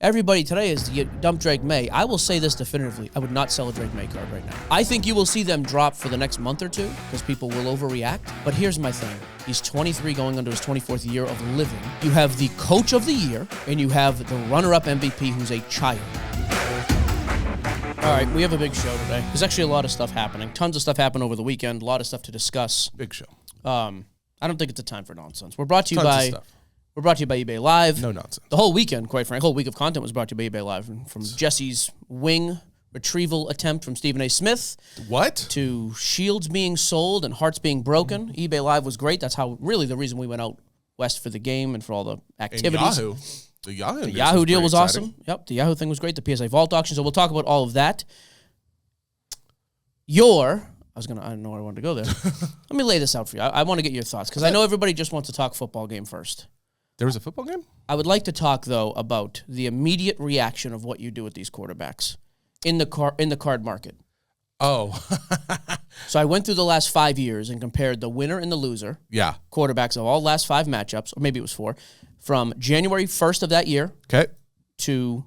Everybody today is to get dump Drake Maye. I will say this definitively. I would not sell a Drake Maye card right now. I think you will see them drop for the next month or two because people will overreact. But here's my thing. He's 23 going into his 24th year of living. You have the coach of the year, and you have the runner-up MVP who's a child. All right, we have a big show today. There's actually a lot of stuff happening. Tons of stuff happened over the weekend. A lot of stuff to discuss. Big show. I don't think it's a time for nonsense. We're brought to you by eBay Live. No nonsense. The whole weekend, quite frankly, whole week of content was brought to you by eBay Live. From Jesse's wing retrieval attempt from Stephen A. Smith. What? To shields being sold and hearts being broken. eBay Live was great. That's how, really, the reason we went out west for the game and for all the activities. And Yahoo. The Yahoo deal was awesome. Yep, the Yahoo thing was great. The PSA Vault auction. So we'll talk about all of that. I don't know where I wanted to go there. Let me lay this out for you. I want to get your thoughts because I know everybody just wants to talk football game first. There was a football game? I would like to talk, though, about the immediate reaction of what you do with these quarterbacks in the card market. Oh. So I went through the last 5 years and compared the winner and the loser quarterbacks of all last 5 matchups, or maybe it was 4, from January 1st of that year to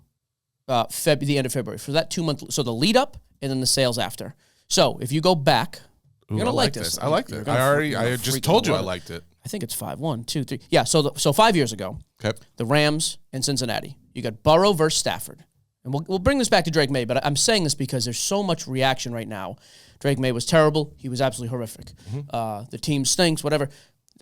the end of February. For that 2 month, so the lead up and then the sales after. So if you go back, you're going to like this. I liked it. I just told you I liked it. I think it's 5, 1, 2, 3. Yeah, so 5 years ago, the Rams and Cincinnati. You got Burrow versus Stafford. And we'll bring this back to Drake Maye, but I'm saying this because there's so much reaction right now. Drake Maye was terrible. He was absolutely horrific. Mm-hmm. The team stinks, whatever.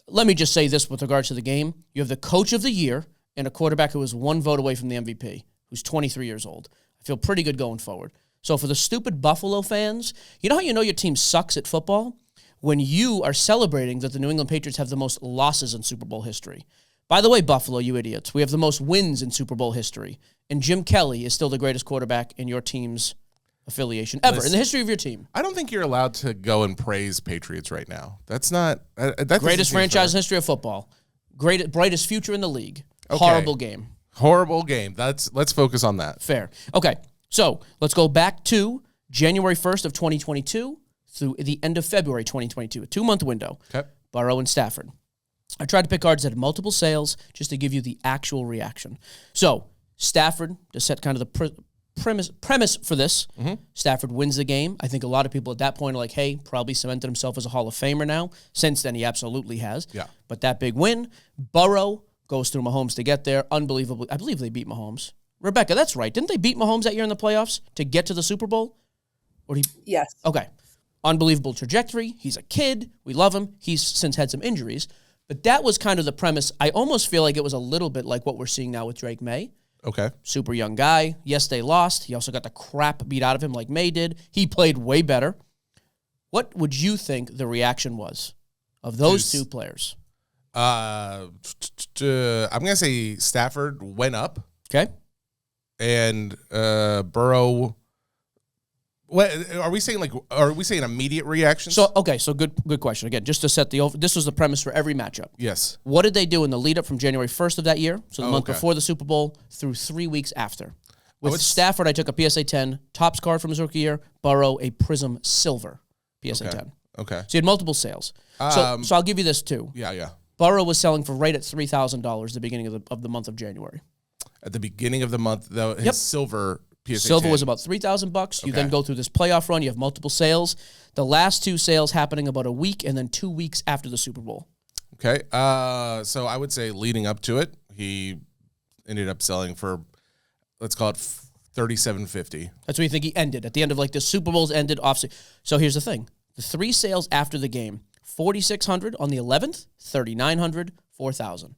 Let me just say this with regards to the game. You have the coach of the year and a quarterback who was 1 vote away from the MVP, who's 23 years old. I feel pretty good going forward. So for the stupid Buffalo fans, you know how you know your team sucks at football? When you are celebrating that the New England Patriots have the most losses in Super Bowl history. By the way, Buffalo, you idiots, we have the most wins in Super Bowl history. And Jim Kelly is still the greatest quarterback in your team's affiliation ever, in the history of your team. I don't think you're allowed to go and praise Patriots right now. That's not... Greatest franchise in history of football. Brightest future in the league. Okay. Horrible game. Horrible game. Let's focus on that. Fair. Okay, so let's go back to January 1st of 2022 through the end of February 2022, a 2-month window. Okay. Burrow and Stafford. I tried to pick cards that had multiple sales just to give you the actual reaction. So, Stafford, to set kind of the premise for this, Stafford wins the game. I think a lot of people at that point are like, hey, probably cemented himself as a Hall of Famer now. Since then, he absolutely has. Yeah. But that big win, Burrow goes through Mahomes to get there. Unbelievably. I believe they beat Mahomes. Rebecca, that's right. Didn't they beat Mahomes that year in the playoffs to get to the Super Bowl? Yes. Okay. Unbelievable trajectory. He's a kid. We love him. He's since had some injuries. But that was kind of the premise. I almost feel like it was a little bit like what we're seeing now with Drake Maye. Okay. Super young guy. Yes, they lost. He also got the crap beat out of him like Maye did. He played way better. What would you think the reaction was of those two players? I'm going to say Stafford went up. Okay. And Burrow... What are we saying? Are we saying immediate reactions? So good question. Again, just to set this was the premise for every matchup. Yes. What did they do in the lead up from January 1st of that year, so the month before the Super Bowl, through 3 weeks after? With Stafford, I took a PSA 10 Topps card from his rookie year. Burrow, a Prism Silver PSA 10. Okay. So he had multiple sales. So I'll give you this too. Yeah. Burrow was selling for right at $3,000 at the beginning of the month of January. At the beginning of the month, though, his silver. Silver was about $3,000. You then go through this playoff run. You have multiple sales. The last 2 sales happening about a week and then 2 weeks after the Super Bowl. Okay. So I would say leading up to it, he ended up selling for, let's call it $3,750. That's what you think he ended. At the end of the Super Bowl's ended off. So here's the thing. The 3 sales after the game, $4,600 on the 11th, $3,900, $4,000.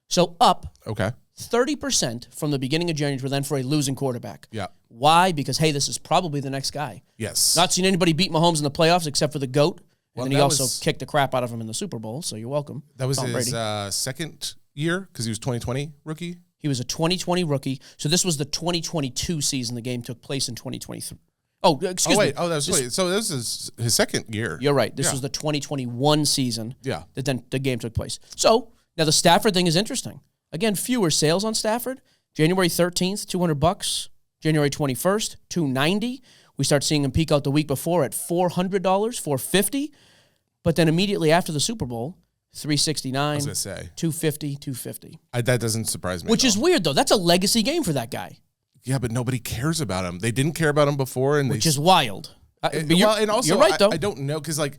So up. Okay. 30% from the beginning of January, then for a losing quarterback. Yeah. Why? Because, hey, this is probably the next guy. Yes. Not seen anybody beat Mahomes in the playoffs except for the GOAT. And then he also kicked the crap out of him in the Super Bowl, so you're welcome. That was his second year because he was 2020 rookie? He was a 2020 rookie. So this was the 2022 season. The game took place in 2023. Oh, excuse me. Oh, so this is his second year. You're right. This was the 2021 season. Yeah. That then the game took place. So now the Stafford thing is interesting. Again, fewer sales on Stafford. January 13th, $200. January 21st, $290. We start seeing him peak out the week before at $400, $450. But then immediately after the Super Bowl, 369. I was going to say. 250, 250. That doesn't surprise me. Which is weird, though. That's a legacy game for that guy. Yeah, but nobody cares about him. They didn't care about him before. Which is wild. And also, you're right, though. I don't know, because, like,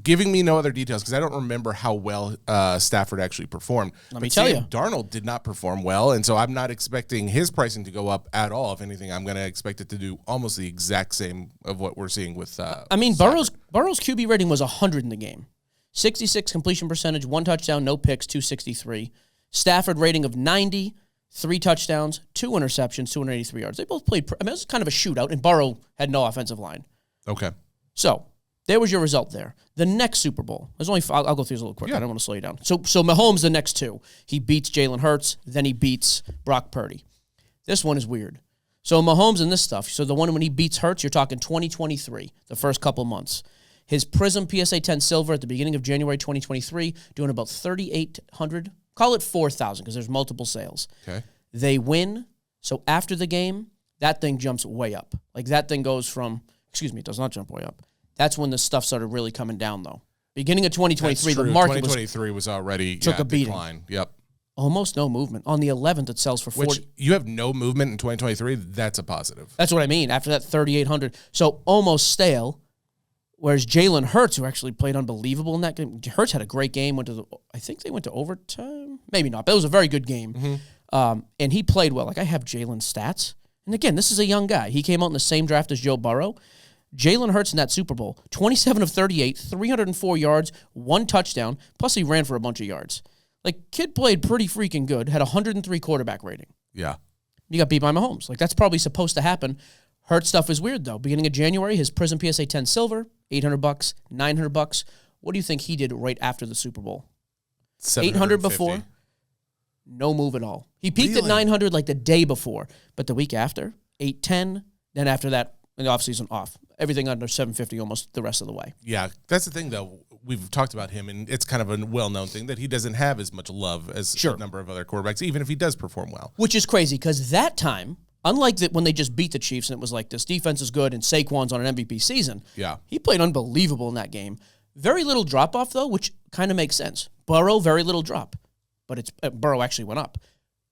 giving me no other details, because I don't remember how well Stafford actually performed. Let me tell you. Darnold did not perform well, and so I'm not expecting his pricing to go up at all. If anything, I'm going to expect it to do almost the exact same of what we're seeing with Burrow's QB rating was 100 in the game. 66 completion percentage, 1 touchdown, no picks, 263. Stafford rating of 90. 3 touchdowns, 2 interceptions, 283 yards. They both played. It was kind of a shootout, and Burrow had no offensive line. Okay. So there was your result there. The next Super Bowl. There's only. I'll go through this a little quick. Yeah. I don't want to slow you down. So Mahomes the next 2. He beats Jalen Hurts, then he beats Brock Purdy. This one is weird. So Mahomes and this stuff. So the one when he beats Hurts, you're talking 2023, the first couple months. His Prism PSA 10 Silver at the beginning of January 2023, doing about 3,800. Call it 4,000 because there's multiple sales. Okay. They win. So after the game, that thing jumps way up. Like that thing goes from, it does not jump way up. That's when the stuff started really coming down, though. Beginning of 2023, the market 2023 was already took a beating. Decline. Yep. Almost no movement. On the 11th, it sells for 40. Which you have no movement in 2023. That's a positive. That's what I mean. After that 3,800, so almost stale. Whereas Jalen Hurts, who actually played unbelievable in that game, Hurts had a great game. I think they went to overtime. Maybe not, but it was a very good game. Mm-hmm. And he played well. Like I have Jalen's stats, and again, this is a young guy. He came out in the same draft as Joe Burrow. Jalen Hurts in that Super Bowl, 27 of 38, 304 yards, 1 touchdown, plus he ran for a bunch of yards. Like, kid played pretty freaking good, had 103 quarterback rating. Yeah. You got beat by Mahomes. Like, that's probably supposed to happen. Hurts stuff is weird, though. Beginning of January, his Prism PSA 10 Silver, $800, $900. What do you think he did right after the Super Bowl? 800 before? No move at all. He peaked at 900 like the day before, but the week after, 810. Then after that, in the offseason, off. Everything under 750 almost the rest of the way. Yeah, that's the thing, though. We've talked about him, and it's kind of a well-known thing that he doesn't have as much love as a number of other quarterbacks, even if he does perform well. Which is crazy, because that time, unlike when they just beat the Chiefs and it was like, this defense is good and Saquon's on an MVP season, he played unbelievable in that game. Very little drop-off, though, which kind of makes sense. Burrow, very little drop. But Burrow actually went up.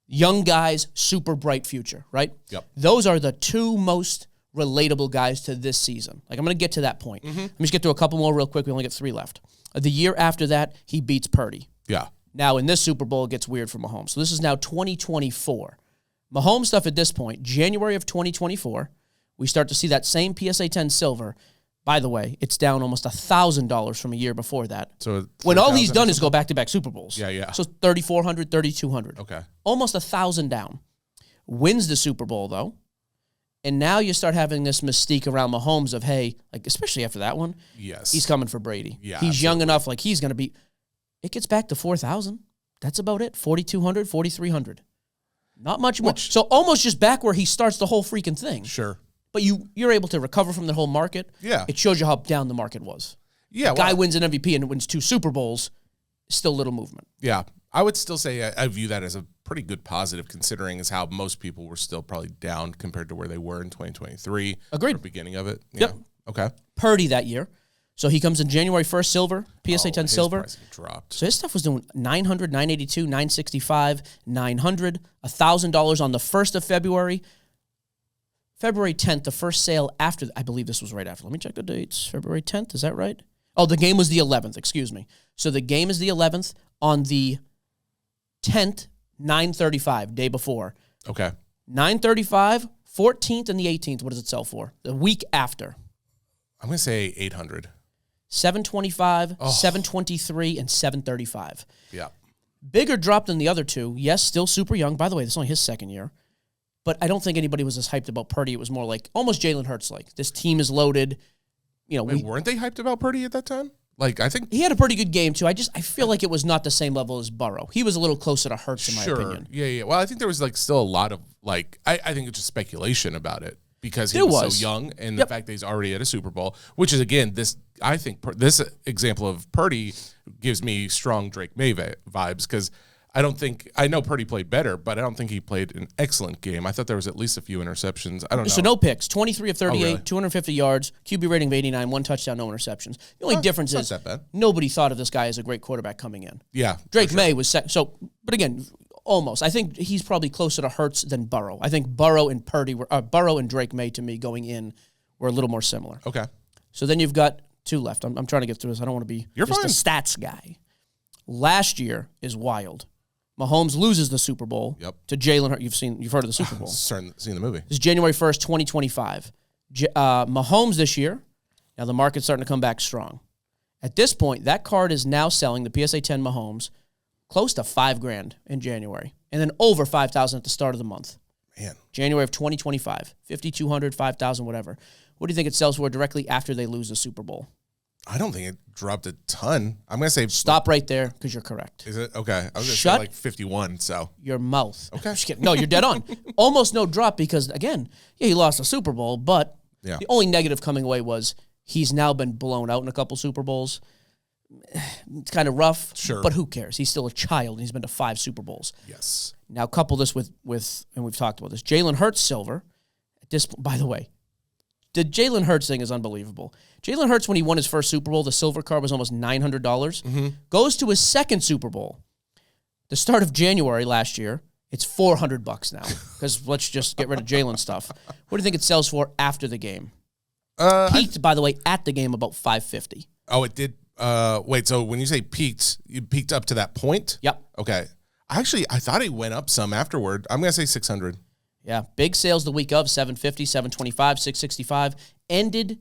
Young guys, super bright future, right? Yep. Those are the 2 most relatable guys to this season. Like, I'm going to get to that point. Let me just get to a couple more real quick. We only get 3 left. The year after that, he beats Purdy. Yeah. Now, in this Super Bowl, it gets weird for Mahomes. So this is now 2024. Mahomes stuff at this point, January of 2024, we start to see that same PSA 10 Silver. By the way, it's down almost $1,000 from a year before that. So when all he's done is go back-to-back Super Bowls. Yeah. So 3,400, 3,200. Okay. Almost $1,000 down. Wins the Super Bowl, though. And now you start having this mystique around Mahomes of, hey, like, especially after that one, he's coming for Brady. Yeah, he's young enough, like, he's going to be. It gets back to 4,000. That's about it. 4,200, 4,300. Not much more. So almost just back where he starts the whole freaking thing. Sure. But you're able to recover from the whole market. Yeah. It shows you how down the market was. Yeah. Guy wins an MVP and wins 2 Super Bowls, still little movement. Yeah. I would still say I view that as a pretty good positive, considering as how most people were still probably down compared to where they were in 2023. Agreed. Or beginning of it. Yep. Yeah. Okay. Purdy that year. So he comes in January 1st, silver, PSA 10 silver. Pricing dropped. So his stuff was doing 900, 982, 965, 900, $1,000 on the 1st of February. February 10th, the first sale after, I believe this was right after. Let me check the dates. February 10th, is that right? Oh, the game was the 11th, excuse me. So the game is the 11th. On the 10th, 935, day before. Okay. 935, 14th, and the 18th, what does it sell for? The week after. I'm going to say 800. 725, 723, and 735. Yeah. Bigger drop than the other 2. Yes, still super young. By the way, this is only his second year. But I don't think anybody was as hyped about Purdy. It was more like almost Jalen Hurts-like. This team is loaded. You know, weren't they hyped about Purdy at that time? Like, I think he had a pretty good game too. I feel like it was not the same level as Burrow. He was a little closer to Hurts, in my opinion. Yeah. Well, I think there was like still a lot of like I think it's just speculation about it because he was so young, and the fact that he's already at a Super Bowl, which is again I think this example of Purdy gives me strong Drake Maye vibes because I know Purdy played better, but I don't think he played an excellent game. I thought there was at least a few interceptions. I don't know. So no picks, 23 of 38, really? 250 yards, QB rating of 89, 1 touchdown, no interceptions. The only difference is that bad. Nobody thought of this guy as a great quarterback coming in. Yeah. Drake Maye was second. So, but again, almost. I think he's probably closer to Hurts than Burrow. I think Burrow and Burrow and Drake Maye to me going in were a little more similar. Okay. So then you've got two left. I'm trying to get through this. I don't want to be You're just fine. a stats guy. Last year is wild. Mahomes loses the Super Bowl to Jalen Hurts. You've heard of the Super Bowl. Seen the movie. This is January 1st, 2025. Mahomes this year, now the market's starting to come back strong. At this point, that card is now selling, the PSA 10 Mahomes, close to $5,000 in January, and then over $5,000 at the start of the month. Man. January of 2025, $5,200, $5,000, whatever. What do you think it sells for directly after they lose the Super Bowl? I don't think it dropped a ton. I'm going to say... Stop right there, because you're correct. Is it? Okay. I was going to say 51, so... Your mouth. Okay. Just kidding. No, you're dead on. Almost no drop because, again, he lost the Super Bowl, but the only negative coming away was he's now been blown out in a couple Super Bowls. It's kind of rough, but who cares? He's still a child, and he's been to 5 Super Bowls. Yes. Now, couple this with and we've talked about this, Jalen Hurts silver. By the way, the Jalen Hurts thing is unbelievable. Jalen Hurts, when he won his first Super Bowl, the silver card was almost $900. Goes to his second Super Bowl. The start of January last year, it's $400 now. Because let's just get rid of Jalen stuff. What do you think it sells for after the game? Peaked, by the way, at the game about $550. Oh, it did. Wait, so when you say peaked, you peaked up to that point? Yep. Okay. Actually, I thought he went up some afterward. I'm going to say 600. Yeah. Big sales the week of, 750, 725, 665. Ended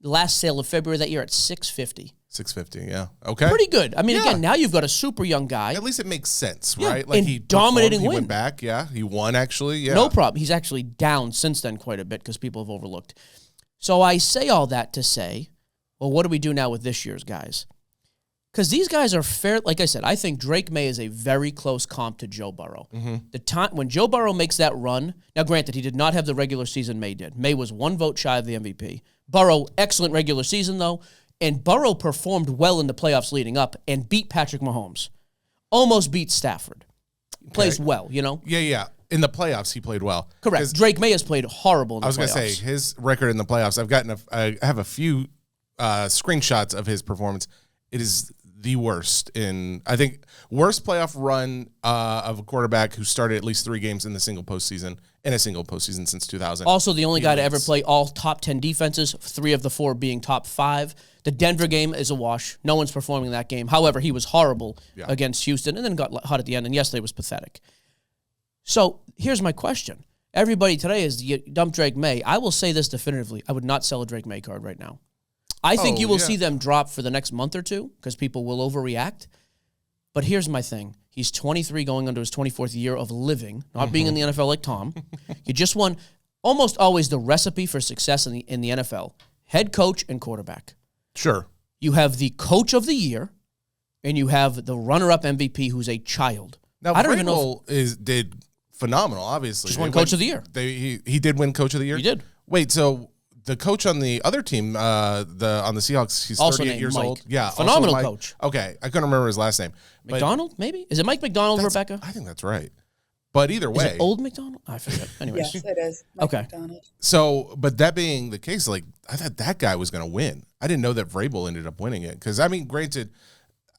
the last sale of February that year at 650. 650, yeah. Okay. Pretty good. I mean, again, now you've got a super young guy. At least it makes sense, right? Like and he dominating win. He went back, He won, actually, No problem. He's actually down since then quite a bit because people have overlooked. So I say all that to say, well, what do we do now with this year's guys? Because these guys are fair. Like I said, I think Drake Maye is a very close comp to Joe Burrow. The time when Joe Burrow makes that run, now granted, he did not have the regular season Maye did. Maye was 1 vote shy of the MVP. Burrow, excellent regular season, though. And Burrow performed well in the playoffs leading up and beat Patrick Mahomes. Almost beat Stafford. Plays well, you know? Yeah. In the playoffs, he played well. Correct. Drake Maye has played horrible in the playoffs. I was going to say, his record in the playoffs, I have a few screenshots of his performance. It is the worst worst playoff run of a quarterback who started at least 3 games in a single postseason since 2000. Also, the only guy to ever play all top 10 defenses, 3 of the 4 being top 5. The Denver game is a wash. No one's performing in that game. However, he was horrible against Houston and then got hot at the end, and yesterday was pathetic. So here's my question. Everybody today is dump Drake Maye. I will say this definitively. I would not sell a Drake Maye card right now. I think you will see them drop for the next month or two because people will overreact. But here's my thing. He's 23 going into his 24th year of living, not being in the NFL like Tom. You just won almost always the recipe for success in the NFL. Head coach and quarterback. Sure. You have the coach of the year, and you have the runner-up MVP who's a child. Now, I don't even know did phenomenal, obviously. Just won coach of the year. He did win coach of the year? He did. Wait, so the coach on the other team, on the Seahawks, he's also 38 years Mike. old. Yeah, phenomenal coach. Okay, I couldn't remember his last name. McDonald, maybe? Is it Mike McDonald, Rebecca? I think that's right. But either way. Is it old McDonald? I forget. Anyways. Yes, it is. Mike McDonald. So, but that being the case, like, I thought that guy was going to win. I didn't know that Vrabel ended up winning it. Because, I mean, granted,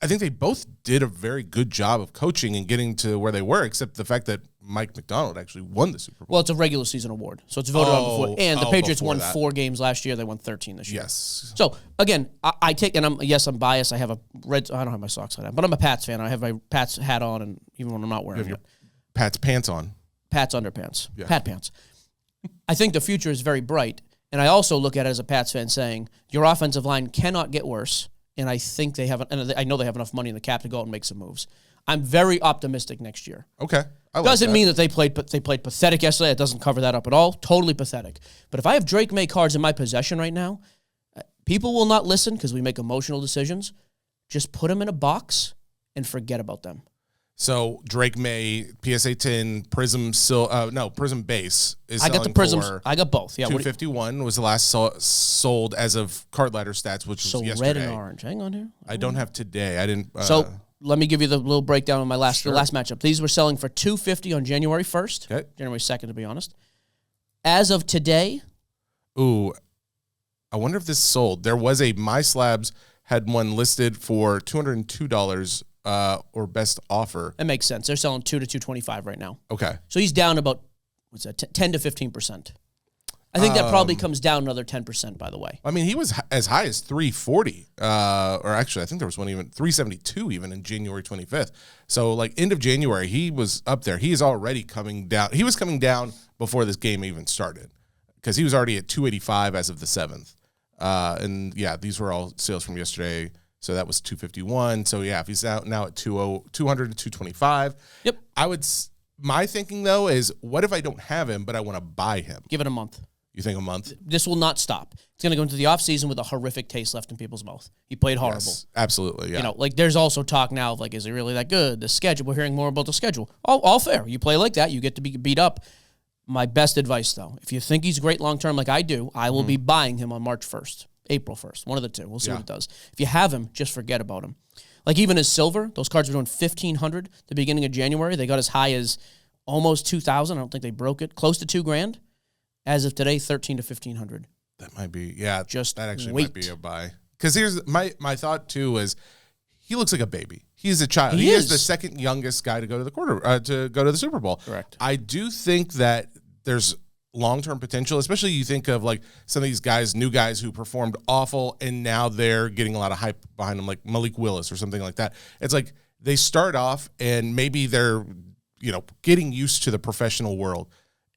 I think they both did a very good job of coaching and getting to where they were, except the fact that Mike McDonald actually won the Super Bowl. Well, it's a regular season award, so it's voted on before. And the Patriots won 4 games last year. They won 13 this year. Yes. So, again, I take, and I'm biased. I have a red, I don't have my socks on, but I'm a Pats fan. I have my Pats hat on, and even when I'm not wearing it. Pat's pants on. Pat's underpants. Yeah. Pat pants. I think the future is very bright, and I also look at it as a Pats fan saying, your offensive line cannot get worse. And I think they have, and I know they have enough money in the cap to go out and make some moves. I'm very optimistic next year. Okay, doesn't mean that they played pathetic yesterday. It doesn't cover that up at all. Totally pathetic. But if I have Drake Maye cards in my possession right now, people will not listen because we make emotional decisions. Just put them in a box and forget about them. So Drake Maye, PSA 10, Prism base is. I got the Prisms. I got both. Yeah, 251 was the last sold as of card ladder stats, which was yesterday. Red and orange. Hang on here. I don't have today. I didn't. So let me give you the little breakdown of the last matchup. These were selling for $250 on January 1st, January 2nd, to be honest. As of today. Ooh, I wonder if this sold. There was My Slabs had one listed for $202 or best offer. That makes sense. They're selling $2 to $225 right now. Okay. So he's down about, 10 to 15%. I think that probably comes down another 10%, by the way. I mean, he was as high as 340, or actually, I think there was one even 372 even in January 25th. So, like, end of January, he was up there. He is already coming down. He was coming down before this game even started because he was already at 285 as of the 7th. And, yeah, these were all sales from yesterday. So that was 251. So, yeah, if he's out now at 200 to 225. Yep. My thinking, though, is what if I don't have him, but I want to buy him? Give it a month. You think a month? This will not stop. It's going to go into the offseason with a horrific taste left in people's mouth. He played horrible. Yes, absolutely, yeah. There's also talk now of, is he really that good? The schedule. We're hearing more about the schedule. All fair. You play like that, you get to be beat up. My best advice, though, if you think he's great long-term like I do, I will be buying him on March 1st, April 1st, one of the two. We'll see what it does. If you have him, just forget about him. Even his silver, those cards were doing $1,500 the beginning of January. They got as high as almost $2,000. I don't think they broke it. Close to $2,000. As of today, $1,300 to $1,500. That might be, yeah. Just that actually wait. might be a buy. Because here's my thought too is he looks like a baby. He's a child. He is the second youngest guy to go to the Super Bowl. Correct. I do think that there's long-term potential, especially you think of some of these guys, new guys who performed awful and now they're getting a lot of hype behind them, like Malik Willis or something like that. It's like they start off and maybe they're getting used to the professional world,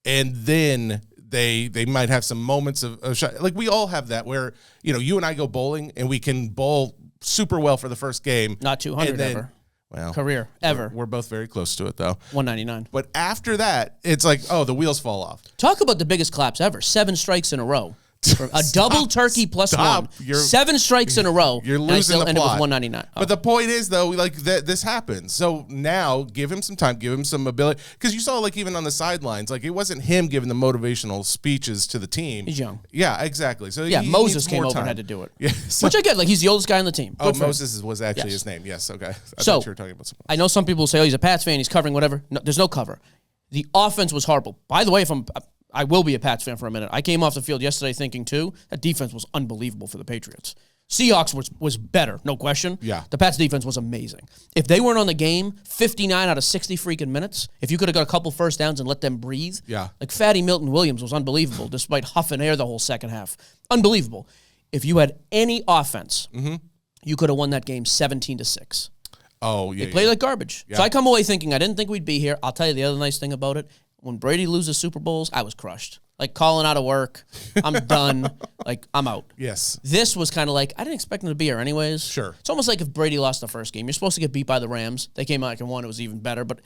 and then they might have some moments of shot. Like we all have that where you and I go bowling and we can bowl super well for the first game, not 200 ever. Well, career ever. We're both very close to it though. 199. But after that, it's like, oh, the wheels fall off. Talk about the biggest collapse ever. 7 strikes in a row. A double turkey plus one. 7 strikes in a row. You're losing and I still the ended plot. with 199. But the point is, though, this happens. So now give him some time, give him some ability. Because you saw, even on the sidelines, it wasn't him giving the motivational speeches to the team. He's young. Yeah, exactly. So yeah, Moses came over and had to do it. Yeah, which I get. He's the oldest guy on the team. Good Moses was actually his name. Yes, okay. I thought you were talking about someone else. I know some people say, he's a Pats fan, he's covering whatever. No, there's no cover. The offense was horrible. By the way, I will be a Pats fan for a minute. I came off the field yesterday thinking, too, that defense was unbelievable for the Patriots. Seahawks was better, no question. Yeah. The Pats defense was amazing. If they weren't on the game 59 out of 60 freaking minutes, if you could have got a couple first downs and let them breathe, Fatty Milton Williams was unbelievable despite huffing air the whole second half. Unbelievable. If you had any offense, you could have won that game 17-6. Oh, yeah. They played like garbage. Yeah. So I come away thinking, I didn't think we'd be here. I'll tell you the other nice thing about it. When Brady loses Super Bowls, I was crushed. Calling out of work. I'm done. I'm out. Yes. This was kind of I didn't expect him to be here anyways. Sure. It's almost like if Brady lost the first game. You're supposed to get beat by the Rams. They came out and won. It was even better. But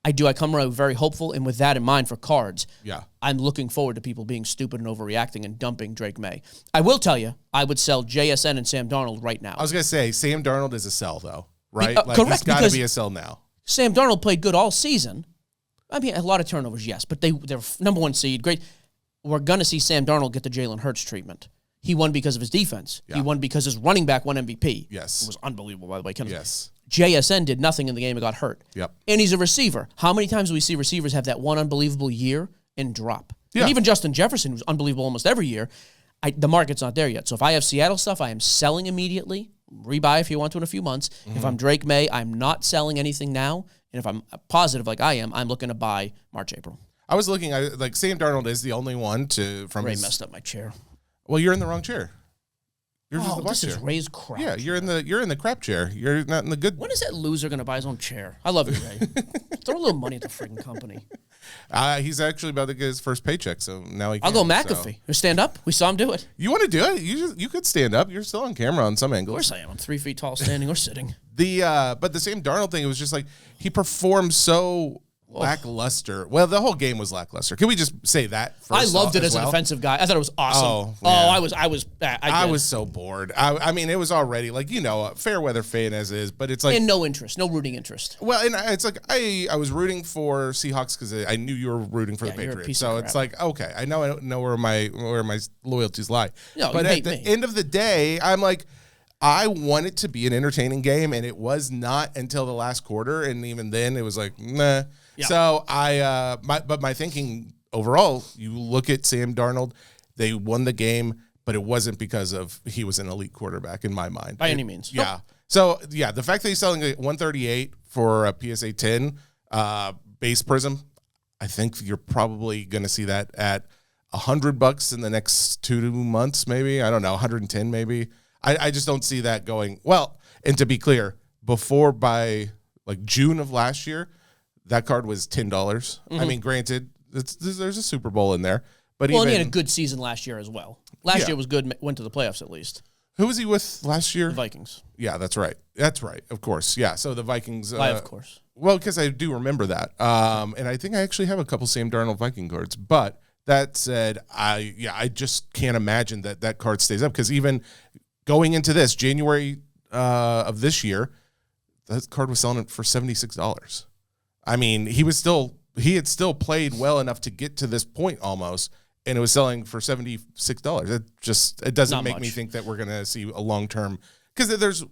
I come around very hopeful. And with that in mind for cards, I'm looking forward to people being stupid and overreacting and dumping Drake Maye. I will tell you, I would sell JSN and Sam Darnold right now. I was going to say, Sam Darnold is a sell, though. Right? Correct. He's got to be a sell now. Sam Darnold played good all season. I mean, a lot of turnovers, yes, but they're number 1 seed. Great. We're going to see Sam Darnold get the Jalen Hurts treatment. He won because of his defense. Yeah. He won because his running back won MVP. Yes. It was unbelievable, by the way. Yes. JSN did nothing in the game and got hurt. Yep. And he's a receiver. How many times do we see receivers have that one unbelievable year and drop? Yeah. And even Justin Jefferson, who's unbelievable almost every year, the market's not there yet. So if I have Seattle stuff, I am selling immediately. Rebuy if you want to in a few months. Mm-hmm. If I'm Drake Maye, I'm not selling anything now. And if I'm positive like I am, I'm looking to buy March, April. I was looking at Sam Darnold is the only one from Ray messed up my chair. Well, you're in the wrong chair. You're just the this chair. Is Ray's crap. Yeah, you're in the crap chair. You're not in the good. When is that loser going to buy his own chair? I love you, Ray. Throw a little money at the freaking company. He's actually about to get his first paycheck, so now he can. I'll go McAfee. You stand up? We saw him do it. You want to do it? You could stand up. You're still on camera on some angles. Of course I am. I'm 3 feet tall, standing or sitting. But the Sam Darnold thing, it was just he performed so lackluster. Well, the whole game was lackluster. Can we just say that? I loved it as an offensive guy. I thought it was awesome. I was so bored. I mean, it was already a fair weather fan as is, but it's and no interest, no rooting interest. Well, and it's I was rooting for Seahawks because I knew you were rooting for the Patriots. So it's okay, I know where my loyalties lie. No, but at the end of the day, I'm I want it to be an entertaining game, and it was not until the last quarter, and even then it was like, nah. Yeah. So my thinking overall, you look at Sam Darnold, they won the game, but it wasn't because of he was an elite quarterback in my mind. By any means. Yeah. Nope. So, yeah, the fact that he's selling a 138 for a PSA 10 base prism, I think you're probably going to see that at $100 in the next 2 months, maybe. I don't know, 110 maybe. I just don't see that going. Well, and to be clear, before by like June of last year, that card was $10. Mm-hmm. I mean, granted, there's a Super Bowl in there. But he had a good season last year as well. Last year was good, went to the playoffs at least. Who was he with last year? The Vikings. Yeah, that's right. That's right. Of course. Yeah. So the Vikings. Of course. Well, because I do remember that. And I think I actually have a couple Sam Darnold Viking cards. But that said, I just can't imagine that card stays up. Because even going into this, January of this year, that card was selling it for $76. I mean, he had still played well enough to get to this point almost. And it was selling for $76. It doesn't make me think that we're going to see a long-term, because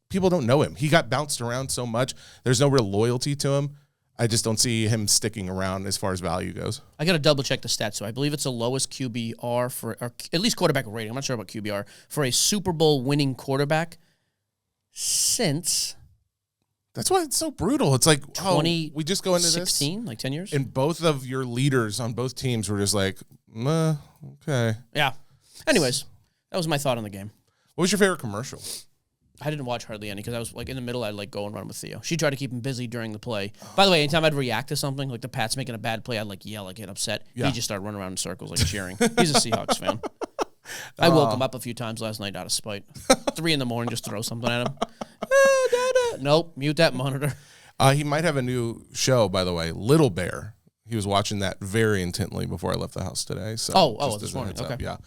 people don't know him. He got bounced around so much. There's no real loyalty to him. I just don't see him sticking around as far as value goes. I got to double check the stats. So I believe it's the lowest QBR or at least quarterback rating. I'm not sure about QBR for a Super Bowl winning quarterback since. That's why it's so brutal. It's like, we just go into 16, like 10 years. And both of your leaders on both teams were just like, okay. Yeah. Anyways, that was my thought on the game. What was your favorite commercial? I didn't watch hardly any because I was like in the middle. I'd like go and run with Theo. She tried to keep him busy during the play. By the way, anytime I'd react to something, like the Pats making a bad play, I'd like yell, I'd get upset. Yeah. He'd just start running around in circles like cheering. He's a Seahawks fan. I woke him up a few times last night out of spite. 3 a.m, just throw something at him. Nope, mute that monitor. He might have a new show, by the way, Little Bear. He was watching that very intently before I left the house today. So this morning. Okay. Yeah.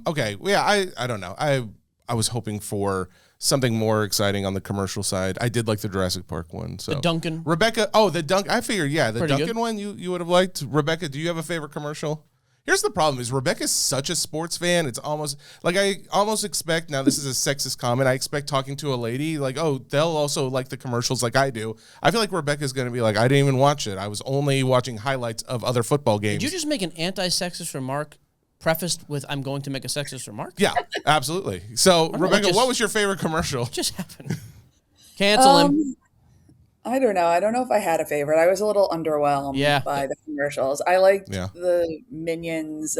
Okay. Well, yeah, I don't know. I was hoping for something more exciting on the commercial side. I did like the Jurassic Park one. So the Duncan. Rebecca. Oh, the Duncan. I figured, the Pretty Duncan good. One you would have liked. Rebecca, do you have a favorite commercial? Here's the problem: is Rebecca's such a sports fan. It's almost like I almost expect. Now, this is a sexist comment. I expect talking to a lady like, oh, they'll also like the commercials like I do. I feel like Rebecca's going to be like, I didn't even watch it. I was only watching highlights of other football games. Did you just make an anti-sexist remark prefaced with "I'm going to make a sexist remark"? Yeah, absolutely. So, Rebecca, what was your favorite commercial? What just happened? Cancel him. I don't know. I don't know if I had a favorite. I was a little underwhelmed by the commercials. I liked the Minions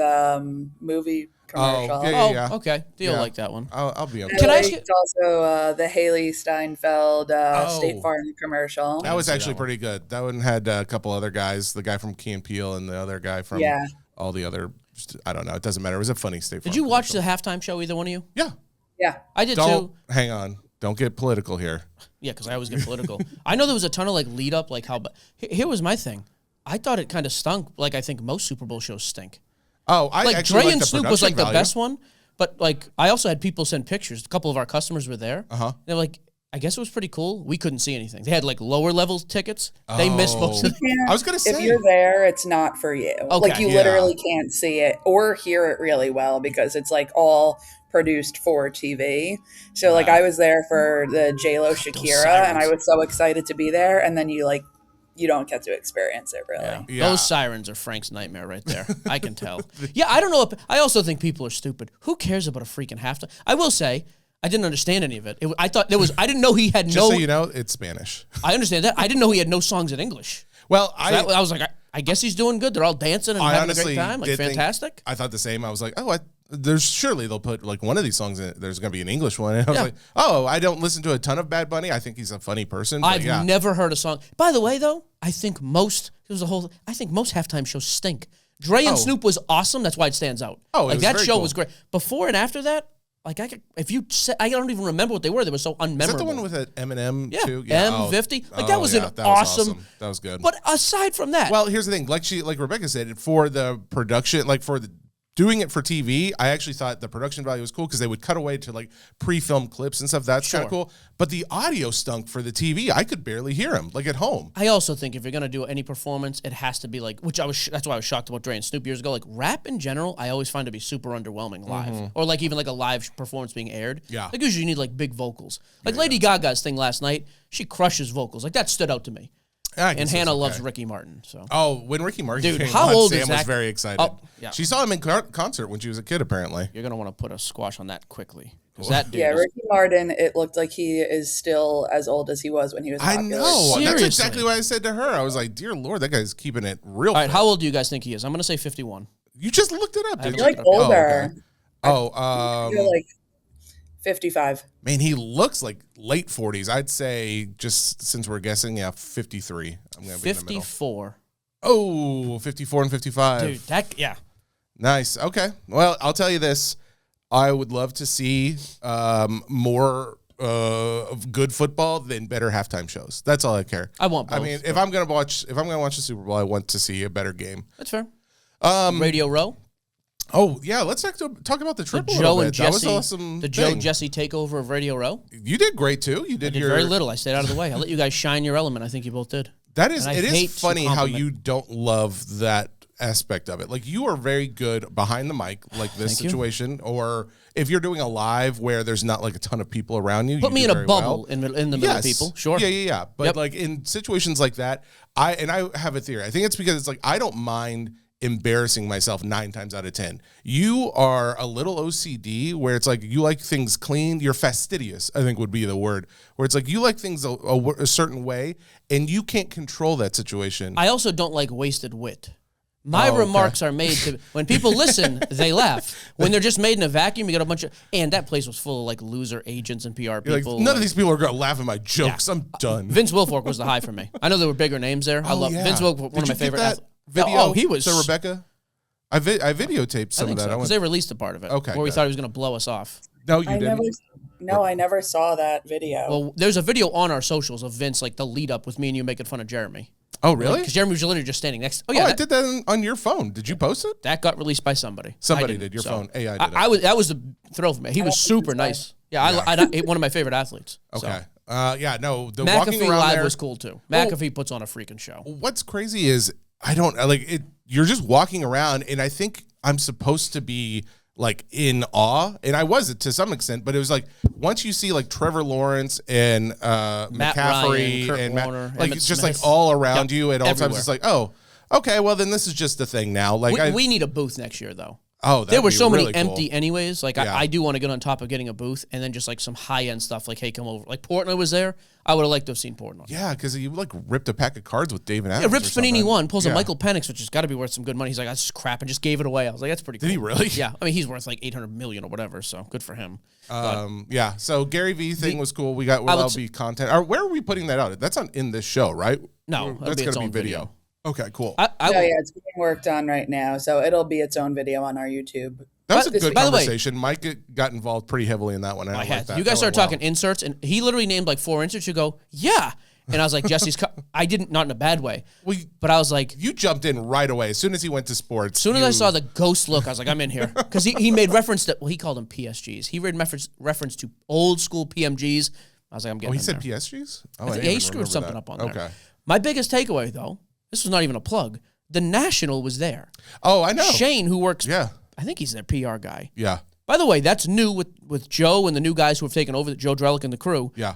movie commercial. Yeah. Okay. You'll like that one. I'll be okay. Can I ask you? Also, the Haley Steinfeld State Farm commercial. That was actually pretty good. That one had a couple other guys, the guy from Key and Peele and the other guy from all the other, I don't know. It doesn't matter. It was a funny State Farm Did you watch the halftime show, either one of you? Yeah. Yeah. I did too. Hang on. Don't get political here. Yeah, because I always get political. I know there was a ton of like lead up, like how. Here was my thing. I thought it kind of stunk. Like I think most Super Bowl shows stink. Oh, I like actually Dre and Snoop was like the best one, but like I also had people send pictures. A couple of our customers were there. They're like, I guess it was pretty cool. We couldn't see anything. They had like lower level tickets. They missed most of it. I was gonna say, if you're there, it's not for you. Okay. Like you literally can't see it or hear it really well because it's like all produced for TV. So like I was there for the J-Lo Shakira and I was so excited to be there, and then you don't get to experience it really. Yeah. Those sirens are Frank's nightmare right there. I can tell. I don't know. I also think people are stupid. Who cares about a freaking halftime? I will say, I didn't understand any of it. I thought there was. I didn't know he had Just so you know, it's Spanish. I understand that. I didn't know he had no songs in English. Well, I was like, I guess he's doing good. They're all dancing and having a great time. Like fantastic. I thought the same. I was like, there's surely they'll put like one of these songs in it. There's going to be an English one. And I was like, I don't listen to a ton of Bad Bunny. I think he's a funny person. I've never heard a song. By the way, though, I think most halftime shows stink. Dre and Snoop was awesome. That's why it stands out. Like that show was great. Before and after that, like I don't even remember what they were. They were so unmemorable. Is that the one with Eminem too? Yeah, M50. Like that was awesome. That was good. But aside from that, well, here's the thing. Like Rebecca said, for the production, like for the doing it for TV, I actually thought the production value was cool because they would cut away to like pre-filmed clips and stuff. That's kind of cool. But the audio stunk for the TV. I could barely hear him like at home. I also think if you're gonna do any performance, it has to be like, that's why I was shocked about Dre and Snoop years ago. Like rap in general, I always find to be super underwhelming live, or like even like a live performance being aired. Yeah, like usually you need like big vocals. Like Lady Gaga's thing last night, she crushes vocals. Like that stood out to me. And Hannah loves Ricky Martin. So when Ricky Martin came how on, old Sam is was that? very excited. Oh, yeah. She saw him in concert when she was a kid, apparently. You're going to want to put a squash on that quickly. That dude Ricky Martin, it looked like he is still as old as he was when he was popular. I know. Seriously. That's exactly what I said to her. I was like, dear Lord, that guy's keeping it real. All right, how old do you guys think he is? I'm going to say 51. You just looked it up, didn't you? You're like older. You're like 55. Man, he looks like late 40s. I'd say, just since we're guessing, 53. I'm going to be in the middle. 54. Oh, 54 and 55. Dude, Nice. Okay. Well, I'll tell you this. I would love to see more of good football than better halftime shows. That's all I care. I want both. I mean, if I'm gonna watch the Super Bowl, I want to see a better game. That's fair. Radio Row. Oh yeah, let's talk about the trip. The Joe and Jesse. That was awesome. The Joe Jesse takeover of Radio Row. You did great too. You did very little. I stayed out of the way. I let you guys shine your element. I think you both did. It is funny how you don't love that aspect of it. Like you are very good behind the mic, like this situation, or if you're doing a live where there's not like a ton of people around you. Put me in a bubble in the middle of people. Sure. Yeah. But like in situations like that, I have a theory. I think it's because it's like I don't mind embarrassing myself 9 times out of 10. You are a little OCD where it's like you like things clean. You're fastidious, I think would be the word, where it's like you like things a certain way and you can't control that situation. I also don't like wasted wit. My remarks are made to, when people listen, they laugh. When they're just made in a vacuum, you get a bunch of, and that place was full of like loser agents and PR people. None of these people are going to laugh at my jokes. Yeah. I'm done. Vince Wilfork was the high for me. I know there were bigger names there. I love Vince Wilfork, one of my favorite athletes. Video he was. So Rebecca, I videotaped some of that. Because they released a part of it. Okay. Where we thought he was going to blow us off. No, you didn't. I never saw that video. Well, there's a video on our socials of Vince, like the lead up with me and you making fun of Jeremy. Oh, really? Because Jeremy was literally just standing next. I did that on your phone. Did you post it? That got released by somebody. Somebody did. Your phone. AI did it. That was the thrill for me. He was super nice. Yeah, I one of my favorite athletes. Okay. So. The McAfee walking around Live there was cool too. McAfee puts on a freaking show. What's crazy is I don't like it. You're just walking around, and I think I'm supposed to be like in awe, and I was to some extent, but it was like once you see like Trevor Lawrence and McCaffrey Ryan, and Warner, like it's just like all around you at all times. It's like, oh, okay, well then this is just the thing now. Like we need a booth next year though. Oh, there were so really many empty anyways. Like yeah. I do want to get on top of getting a booth and then just like some high end stuff. Like, hey, come over. Like Portnoy was there. I would have liked to have seen Portnoy. Yeah, because you like ripped a pack of cards with David Adams. Yeah, Rip Spanini won, pulls a Michael Penix, which has got to be worth some good money. He's like, that's just crap, and just gave it away. I was like, that's pretty cool. Did he really? Yeah. I mean, he's worth like $800 million or whatever, so good for him. Yeah. So Gary V thing was cool. We got that'll be content. Where are we putting that out? That's in this show, right? No, that's going to be video. Okay, cool. It's being worked on right now, so it'll be its own video on our YouTube. That was a good conversation. Mike got involved pretty heavily in that one. I had. You guys started talking inserts, and he literally named like 4 inserts. You go, yeah. And I was like, Jesse's I didn't, not in a bad way. But I was like. You jumped in right away. As soon as he went to sports. As soon as I saw the ghost look, I was like, I'm in here. Because he made reference to, he called them PSGs. He made reference to old school PMGs. I was like, I'm getting he said there. PSGs? Oh, he screwed something up on there. Okay. My biggest takeaway, though, this was not even a plug. The National was there. Oh, I know. Shane, who works. Yeah. I think he's their PR guy. Yeah. By the way, that's new with Joe and the new guys who have taken over, Joe Drellick and the crew. Yeah.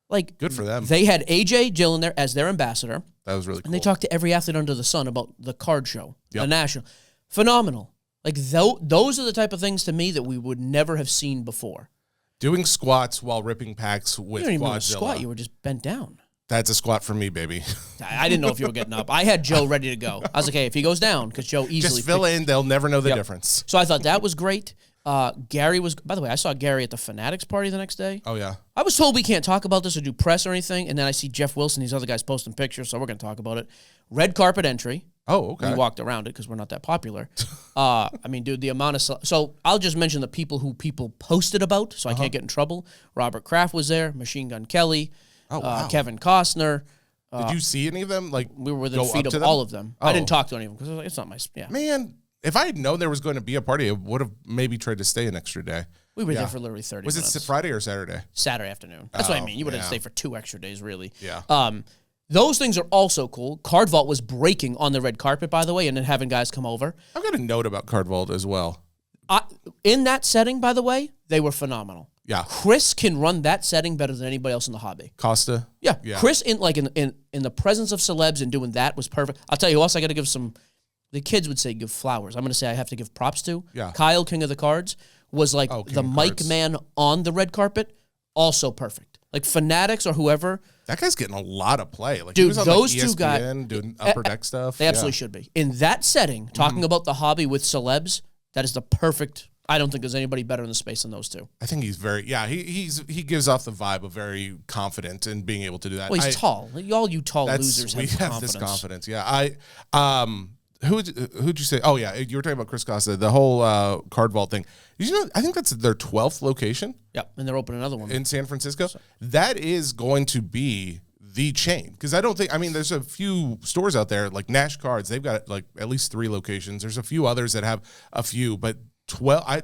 Like, good for them. They had AJ Dillon there as their ambassador. That was really cool. And they talked to every athlete under the sun about the card show, the National. Phenomenal. Like, those are the type of things to me that we would never have seen before. Doing squats while ripping packs with You didn't even squat. You were just bent down. That's a squat for me, baby. I didn't know if you were getting up. I had Joe ready to go. I was like, hey, if he goes down, because Joe easily... Just fill in. They'll never know the difference. So I thought that was great. Gary was... By the way, I saw Gary at the Fanatics party the next day. Oh, yeah. I was told we can't talk about this or do press or anything, and then I see Jeff Wilson, these other guys posting pictures, so we're going to talk about it. Red carpet entry. Oh, okay. We walked around it because we're not that popular. I mean, dude, the amount of... So I'll just mention the people who people posted about, so I can't get in trouble. Robert Kraft was there, Machine Gun Kelly, Kevin Costner... Did you see any of them? Like we were within feet of all of them. Oh. I didn't talk to any of them because it's not my. Yeah, man, if I had known there was going to be a party, I would have maybe tried to stay an extra day. We were there for literally 30 minutes. Was it Friday or Saturday? Saturday afternoon. That's what I mean. You would have stayed for 2 extra days, really. Yeah. Those things are also cool. Card Vault was breaking on the red carpet, by the way, and then having guys come over. I've got a note about Card Vault as well. In that setting, by the way, they were phenomenal. Yeah. Chris can run that setting better than anybody else in the hobby. Costa? Yeah. Chris, in the presence of celebs and doing that was perfect. I'll tell you who else I got to give some, the kids would say give flowers. I'm going to say I have to give props to. Yeah. Kyle, King of the Cards, was like the mic man on the red carpet. Also perfect. Like Fanatics or whoever. That guy's getting a lot of play. Like, dude, he was on those ESPN two guys doing upper deck stuff. They absolutely should be. In that setting, talking about the hobby with celebs, that is the perfect. I don't think there's anybody better in the space than those two. I think he's very, he gives off the vibe of very confident in being able to do that. Well, he's tall. All you tall losers have confidence. This confidence. Yeah. Who'd you say? Oh yeah, you were talking about Chris Costa, the whole Card Vault thing. Did you know? I think that's their 12th location. Yep, and they're opening another one in San Francisco. That is going to be the chain, because I don't think. I mean, there's a few stores out there like Nash Cards. They've got like at least 3 locations. There's a few others that have a few, but 12.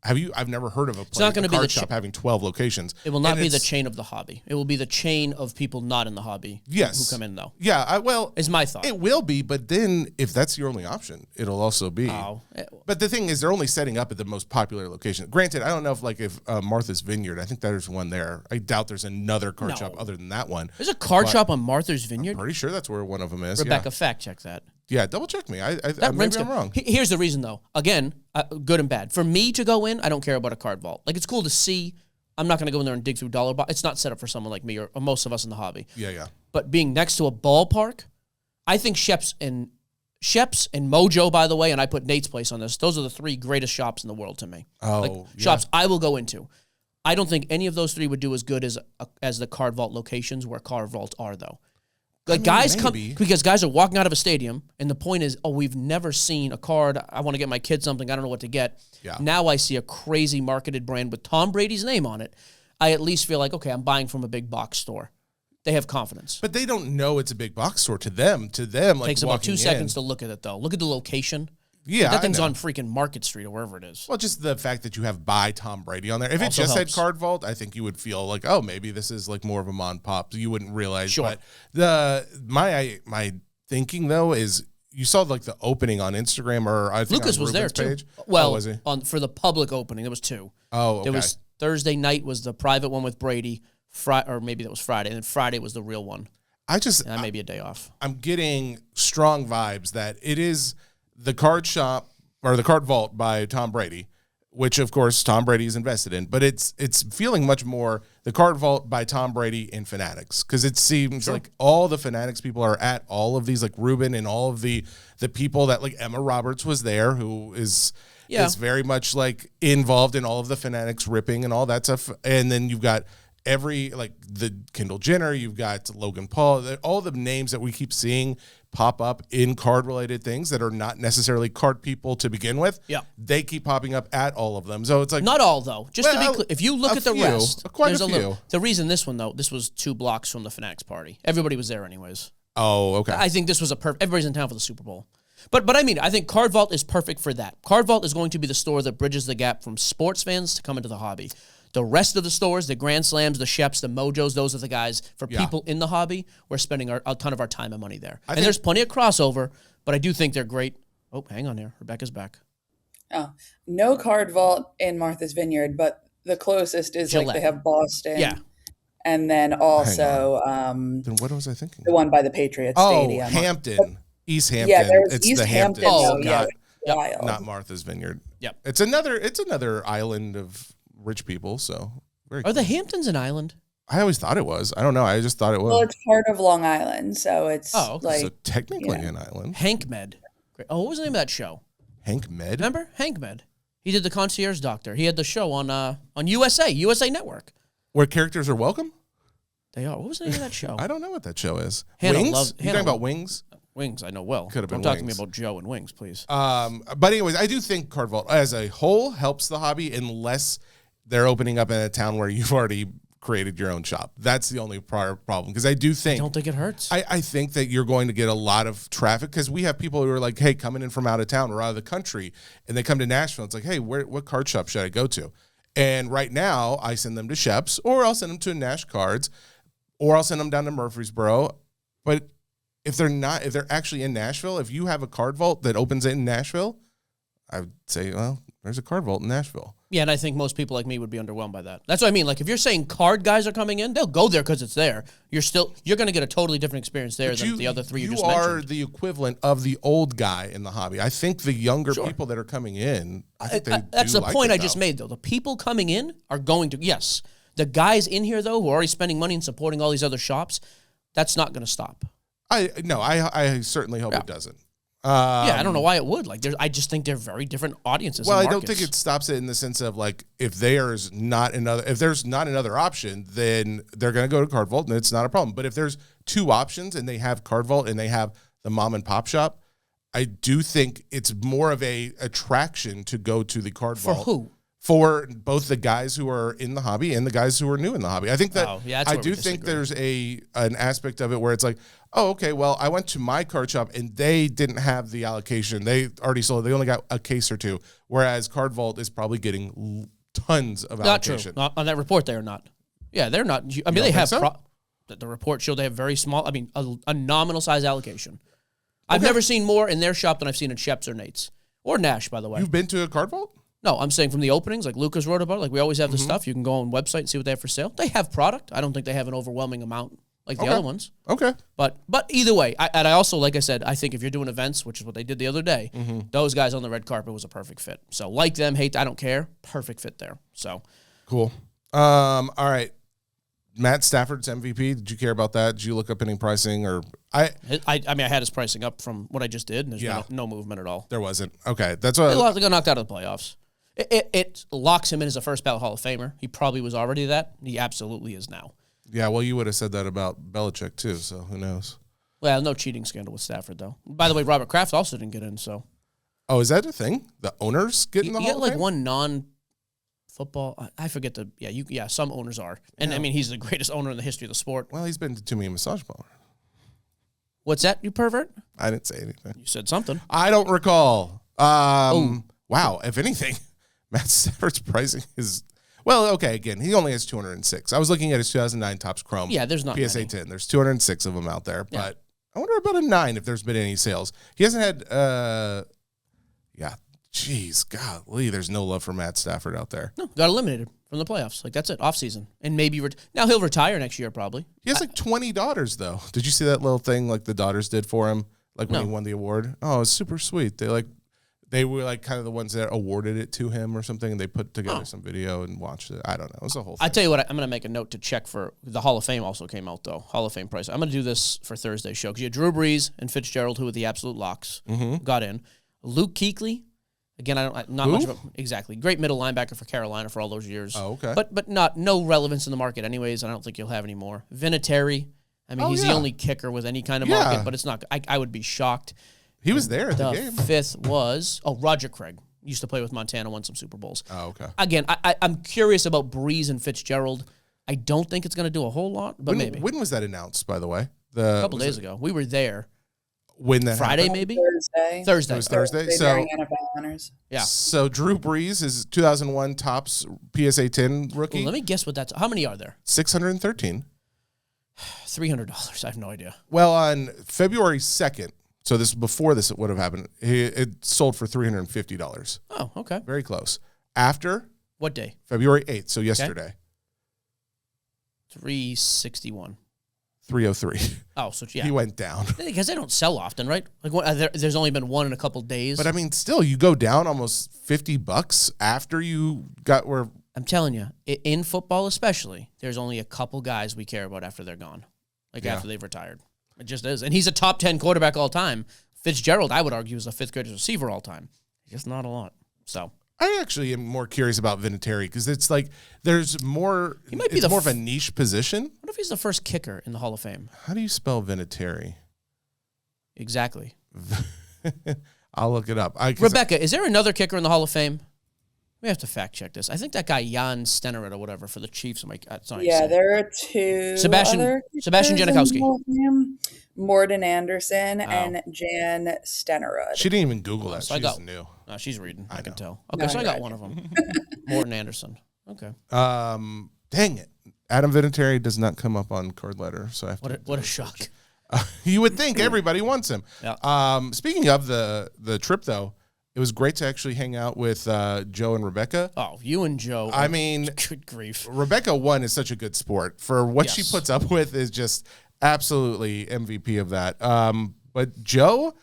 I've never heard of a card shop having 12 locations. It will not be the chain of the hobby. It will be the chain of people not in the hobby. Yes. Who come in, though. Yeah, is my thought. It will be, but then if that's your only option, it'll also be. Oh. But the thing is, they're only setting up at the most popular location. Granted, I don't know if Martha's Vineyard, I think there's one there. I doubt there's another card shop other than that one. There's a card shop on Martha's Vineyard? I'm pretty sure that's where one of them is. Rebecca, fact check that. Yeah, double check me. Maybe I'm wrong. Here's the reason, though. Again, good and bad. For me to go in, I don't care about a Card Vault. Like, it's cool to see. I'm not going to go in there and dig through dollar box. It's not set up for someone like me or most of us in the hobby. Yeah. But being next to a ballpark, I think Sheps and Mojo, by the way, and I put Nate's place on this. Those are the 3 greatest shops in the world to me. Shops I will go into. I don't think any of those 3 would do as good as the Card Vault locations where Card Vaults are, though. Like, guys come because guys are walking out of a stadium, and the point is, we've never seen a card. I want to get my kid something. I don't know what to get. Yeah. Now I see a crazy marketed brand with Tom Brady's name on it. I at least feel like, okay, I'm buying from a big box store. They have confidence. But they don't know it's a big box store to them. Like, takes about 2 seconds to look at it, though. Look at the location. Yeah, that thing's on freaking Market Street or wherever it is. Well, just the fact that you have by Tom Brady on there. If it just said Card Vault, I think you would feel like, oh, maybe this is like more of a mom pop. You wouldn't realize. Sure. But my thinking though is you saw like the opening on Instagram or I think Lucas on was there page. Too. Well, was he? For the public opening, there was 2. Oh, okay. There was Thursday night was the private one with Brady, or maybe that was Friday, and then Friday was the real one. And maybe a day off. I'm getting strong vibes that it is the card shop. Or the Card Vault by Tom Brady, which of course Tom Brady is invested in, but it's feeling much more the Card Vault by Tom Brady and Fanatics, because it seems like all the Fanatics people are at all of these, like Ruben and all of the people that, like Emma Roberts was there, who is very much like involved in all of the Fanatics ripping and all that stuff, and then you've got the Kendall Jenner, you've got Logan Paul, all the names that we keep seeing pop up in card-related things that are not necessarily card people to begin with. Yeah. They keep popping up at all of them. So it's like... Not all, though. Just to be clear, if you look at the rest... Quite a few. The reason this one, though, this was 2 blocks from the Fanatics party. Everybody was there anyways. Oh, okay. I think this was everybody's in town for the Super Bowl. But I mean, I think Card Vault is perfect for that. Card Vault is going to be the store that bridges the gap from sports fans to come into the hobby. The rest of the stores, the Grand Slams, the Sheps, the Mojos, those are the guys. For people in the hobby, we're spending a ton of our time and money there. And there's plenty of crossover, but I do think they're great. Oh, hang on here. Rebecca's back. Oh, no Card Vault in Martha's Vineyard, but the closest is Gillette. Like they have Boston. Yeah. And then also then what was I thinking? The one by the Patriots Stadium. Hampton. East Hampton. Yeah, there's it's East the Hampton. Not Martha's Vineyard. Yep. It's another island of rich people, so Are the Hamptons an island? I always thought it was. I don't know. I just thought it was. Well, it's part of Long Island, so it's so technically an island. Hank Med. What was the name of that show? Hank Med? Remember? Hank Med. He did the Concierge Doctor. He had the show on USA Network. Where characters are welcome? They are. What was the name of that show? I don't know what that show is. Hannah Wings? You talking about Wings? Wings, I know well. Could have been Don't talk to Wings. me about Joe and Wings, please. But anyways, I do think Card Vault as a whole helps the hobby unless they're opening up in a town where you've already created your own shop. That's the only prior problem. Because I don't think it hurts. I think that you're going to get a lot of traffic because we have people who are like, hey, coming in from out of town or out of the country, and they come to Nashville. It's like, hey, what card shop should I go to? And right now, I send them to Shep's, or I'll send them to Nash Cards, or I'll send them down to Murfreesboro. But if they're actually in Nashville, if you have a card vault that opens in Nashville, I would say, well, there's a card vault in Nashville. Yeah, and I think most people like me would be underwhelmed by that. That's what I mean. Like, if you're saying card guys are coming in, they'll go there because it's there. You're going to get a totally different experience there than the other three you just mentioned. You are the equivalent of the old guy in the hobby. I think the younger people that are coming in, I think that's the point I just made, though. The people coming in are going to, yes. The guys in here, though, who are already spending money and supporting all these other shops, that's not going to stop. I certainly hope it doesn't. I don't know why it would. Like, I just think they're very different audiences. Well, I don't think it stops it in the sense of like if there's not another option, then they're going to go to Card Vault, and it's not a problem. But if there's two options and they have Card Vault and they have the mom and pop shop, I do think it's more of a attraction to go to the Card Vault. For who? For both the guys who are in the hobby and the guys who are new in the hobby. I think that I do think there's an aspect of it where it's like, oh, okay, well, I went to my card shop and they didn't have the allocation. They already sold it. They only got a case or two, whereas Card Vault is probably getting tons of allocation. Not true. On that report, they are not. Yeah, they're not. I mean, they have the report showed they have very small, a nominal size allocation. I've never seen more in their shop than I've seen in Shep's or Nate's. Or Nash, by the way. You've been to a Card Vault? No, I'm saying from the openings, like Lucas wrote about, like we always have the stuff. You can go on the website and see what they have for sale. They have product. I don't think they have an overwhelming amount like the other ones. Okay. But either way, I also, like I said, I think if you're doing events, which is what they did the other day, those guys on the red carpet was a perfect fit. So like them, hate, I don't care. Perfect fit there. So cool. All right. Matt Stafford's MVP. Did you care about that? Did you look up any pricing or I had his pricing up from what I just did, and there's no movement at all. There wasn't. Okay. That's what they got knocked out of the playoffs. It locks him in as a first ballot Hall of Famer. He probably was already that. He absolutely is now. Yeah, well, you would have said that about Belichick too, so who knows? Well, no cheating scandal with Stafford, though. By the way, Robert Kraft also didn't get in, so. Oh, is that a thing? The owners get in the Hall of Fame? You get like one non-football, I forget some owners are. And I mean, he's the greatest owner in the history of the sport. Well, he's been to too many massage parlors. What's that, you pervert? I didn't say anything. You said something. I don't recall. Wow, if anything, Matt Stafford's pricing is, well, okay, again, he only has 206. I was looking at his 2009 Topps Chrome. Yeah, there's not PSA many. 10. There's 206 of them out there, but I wonder about a 9 if there's been any sales. He hasn't had, geez, golly, there's no love for Matt Stafford out there. No, got eliminated from the playoffs. Like, that's it, off-season. And maybe, now he'll retire next year probably. He has like 20 daughters, though. Did you see that little thing like the daughters did for him? Like when he won the award? Oh, it's super sweet. They were like kind of the ones that awarded it to him or something, and they put together some video and watched it. I don't know. It was a whole thing. I tell you what, I'm going to make a note to check for the Hall of Fame also came out, though. Hall of Fame price. I'm going to do this for Thursday's show because you had Drew Brees and Fitzgerald, who were the absolute locks, got in. Luke Kuechly, again, not much of a, exactly. Great middle linebacker for Carolina for all those years. Oh, okay. But no relevance in the market anyways. I don't think you'll have any more. Vinatieri, I mean, he's the only kicker with any kind of market, but it's not, I would be shocked. He was there at the game. Fifth was, Roger Craig. Used to play with Montana, won some Super Bowls. Oh, okay. Again, I'm curious about Brees and Fitzgerald. I don't think it's going to do a whole lot, but maybe. When was that announced, by the way? A couple days ago. We were there. When that Friday, happened? maybe? Thursday. So, NFL honors. Yeah. So Drew Brees is 2001 Topps PSA 10 rookie. Well, let me guess what that's. How many are there? 613. $300. I have no idea. Well, on February 2nd, so this before this would have happened, it sold for $350. Oh, okay. Very close. After? What day? February 8th, so yesterday. 361. 303. Oh, so yeah. He went down. Because they don't sell often, right? Like there's only been one in a couple days. But I mean, still, you go down almost $50 after you got where. I'm telling you, in football especially, there's only a couple guys we care about after they're gone. After they've retired. It just is. And he's a top 10 quarterback all time. Fitzgerald, I would argue, is a fifth greatest receiver all time. Just not a lot. So I actually am more curious about Vinatieri because it's like there's more. He might be more of a niche position. What if he's the first kicker in the Hall of Fame? How do you spell Vinatieri? Exactly. I'll look it up. Rebecca, is there another kicker in the Hall of Fame? We have to fact check this. I think that guy Jan Stenerud or whatever for the Chiefs. There are two. Sebastian Janikowski, Morden Anderson, and Jan Stenerud. She didn't even Google that. She's new. No, she's reading. I can tell. Okay, so I got one of them. Morton Anderson. Okay. Dang it. Adam Vinatieri does not come up on card letter, so I have what a shock. You would think everybody wants him. Yeah. Speaking of the trip, though, it was great to actually hang out with Joe and Rebecca. Oh, you and Joe. I mean, good grief. Rebecca 1 is such a good sport. For what she puts up with is just absolutely MVP of that. But Joe,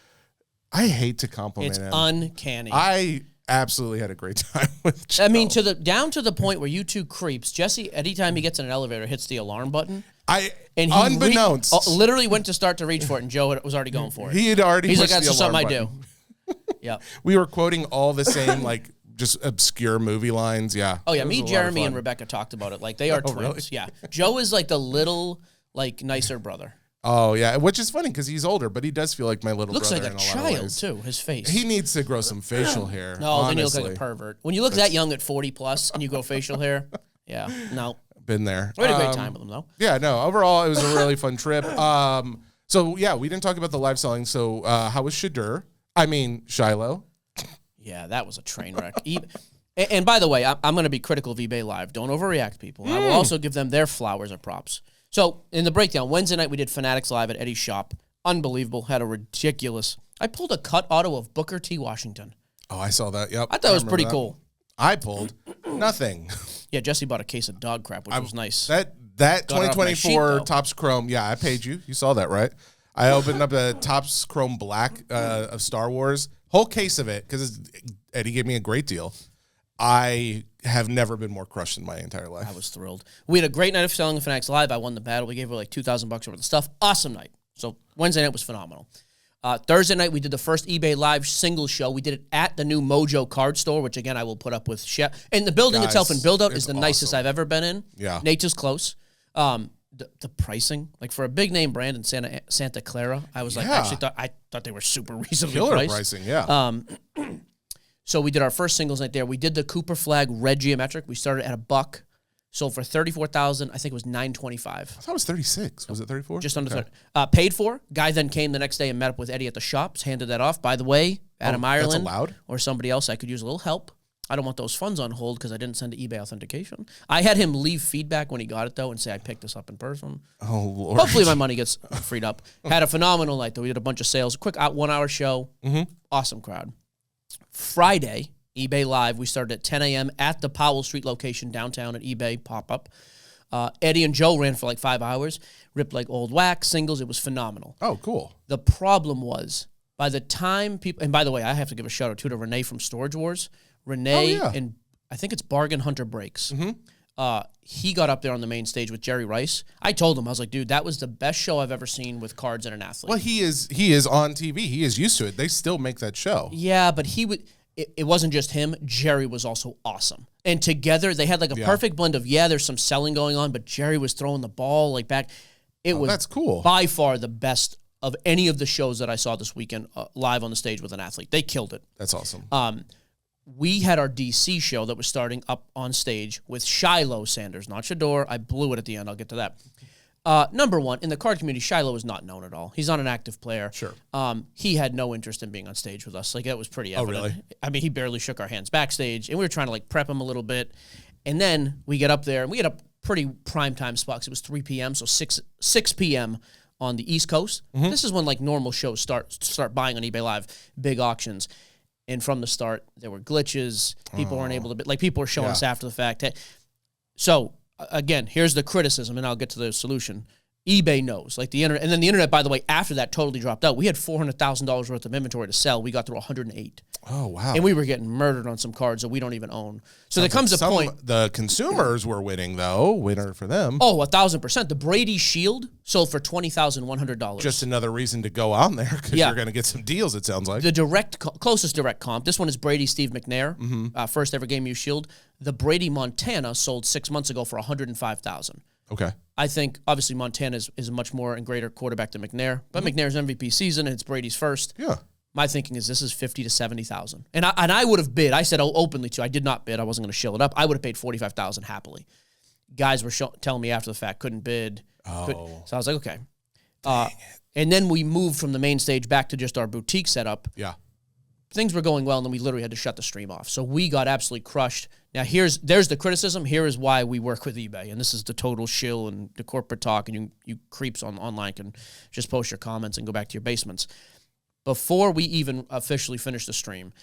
I hate to compliment him. It's uncanny. I absolutely had a great time with Joe. I mean, down to the point where you two creeps, Jesse, anytime he gets in an elevator, hits the alarm button. Unbeknownst. Literally went to start to reach for it, and Joe was already going for it. He had already He's pushed like, that's the alarm something button. I do. Yeah. We were quoting all the same, like, just obscure movie lines. Yeah. Oh, yeah. Me, Jeremy, and Rebecca talked about it. Like, they are twins. Really? Yeah. Joe is like the little, like, nicer brother. Oh, yeah. Which is funny because he's older, but he does feel like my little Looks brother like in a a lot of child, ways. too, his face. He needs to grow some facial hair. No, honestly. then you look like a pervert. When you look that young at 40 plus and you grow facial hair, yeah, no. Been there. We had a great time with him, though. Yeah, no. Overall, it was a really fun trip. So, yeah, we didn't talk about the live selling. So, how was Shiloh? Yeah, that was a train wreck. And by the way, I'm going to be critical of eBay Live. Don't overreact, people. I will also give them their flowers or props. So, in the breakdown, Wednesday night we did Fanatics Live at Eddie's shop. Unbelievable. Had a ridiculous... I pulled a cut auto of Booker T. Washington. Oh, I saw that. Yep. I thought it was pretty cool. I pulled nothing. Yeah, Jesse bought a case of dog crap, which was nice. That 2024 Topps Chrome, yeah, I paid you. You saw that, right? I opened up a Topps Chrome Black of Star Wars. Whole case of it, because Eddie gave me a great deal. I have never been more crushed in my entire life. I was thrilled. We had a great night of selling the Fanatics Live. I won the battle. We gave her like $2,000 worth of stuff. Awesome night. So Wednesday night was phenomenal. Thursday night, we did the first eBay Live single show. We did it at the new Mojo card store, which, again, I will put up with Chef. And the building itself and build-out is the nicest I've ever been in. Yeah. Nature's close. The pricing, like for a big-name brand in Santa Clara, I was like, I thought they were super reasonably Killer priced. pricing, yeah. So we did our first singles night there. We did the Cooper Flag Red Geometric. We started at $1. Sold for $34,000. I think it was $925. I thought it was 36. Was it 34? Just under 30. Paid for. Guy then came the next day and met up with Eddie at the shops. Handed that off. By the way, Adam Ireland that's allowed? Or somebody else, I could use a little help. I don't want those funds on hold because I didn't send to eBay authentication. I had him leave feedback when he got it, though, and say I picked this up in person. Oh, Lord. Hopefully my money gets freed up. Had a phenomenal night, though. We did a bunch of sales. Quick 1 hour show. Awesome crowd. Friday, eBay Live. We started at 10 a.m. at the Powell Street location downtown at eBay pop-up. Eddie and Joe ran for like 5 hours. Ripped like old wax, singles. It was phenomenal. Oh, cool. The problem was, by the time people... And by the way, I have to give a shout-out to Renee from Storage Wars. Renee and I think it's Bargain Hunter Breaks. He got up there on the main stage with Jerry Rice. I told him, I was like, dude, that was the best show I've ever seen with cards and an athlete. Well, he is on TV. He is used to it. They still make that show. Yeah, but it wasn't just him. Jerry was also awesome. And together, they had like a perfect blend of, there's some selling going on, but Jerry was throwing the ball like back. It was that's cool. By far the best of any of the shows that I saw this weekend live on the stage with an athlete. They killed it. That's awesome. We had our DC show that was starting up on stage with Shiloh Sanders, not Shador. I blew it at the end. I'll get to that. Number one, in the card community, Shiloh is not known at all. He's not an active player. Sure. He had no interest in being on stage with us. Like, that was pretty evident. Oh, really? I mean, he barely shook our hands backstage, and we were trying to, like, prep him a little bit. And then we get up there, and we had a pretty prime-time spot because it was 3 p.m., so 6 p.m. on the East Coast. This is when, like, normal shows start buying on eBay Live, big auctions. And from the start, there were glitches. People weren't able to... Like, people were showing us after the fact. So, again, here's the criticism, and I'll get to the solution. eBay knows. Like, the internet... And then the internet, by the way, after that totally dropped out. We had $400,000 worth of inventory to sell. We got through 108. Oh, wow. And we were getting murdered on some cards that we don't even own. So there comes a point... The consumers were winning, though. Winner for them. Oh, 1,000%. The Brady Shield sold for $20,100. Just another reason to go on there because you're going to get some deals, it sounds like. The closest direct comp, this one is Brady Steve McNair, first ever Game Used Shield. The Brady Montana sold 6 months ago for $105,000. Okay. I think, obviously, Montana is a much more and greater quarterback than McNair. But McNair's MVP season, and it's Brady's first. Yeah. My thinking is this is 50 to 70,000. And I would have bid. I said openly too. I did not bid. I wasn't going to shill it up. I would have paid 45,000 happily. Guys were telling me after the fact, couldn't bid. So I was like, okay. And then we moved from the main stage back to just our boutique setup. Yeah. Things were going well, and then we literally had to shut the stream off. So we got absolutely crushed. Now, there's the criticism. Here is why we work with eBay, and this is the total shill and the corporate talk, and you creeps online can just post your comments and go back to your basements. Before we even officially finished the stream,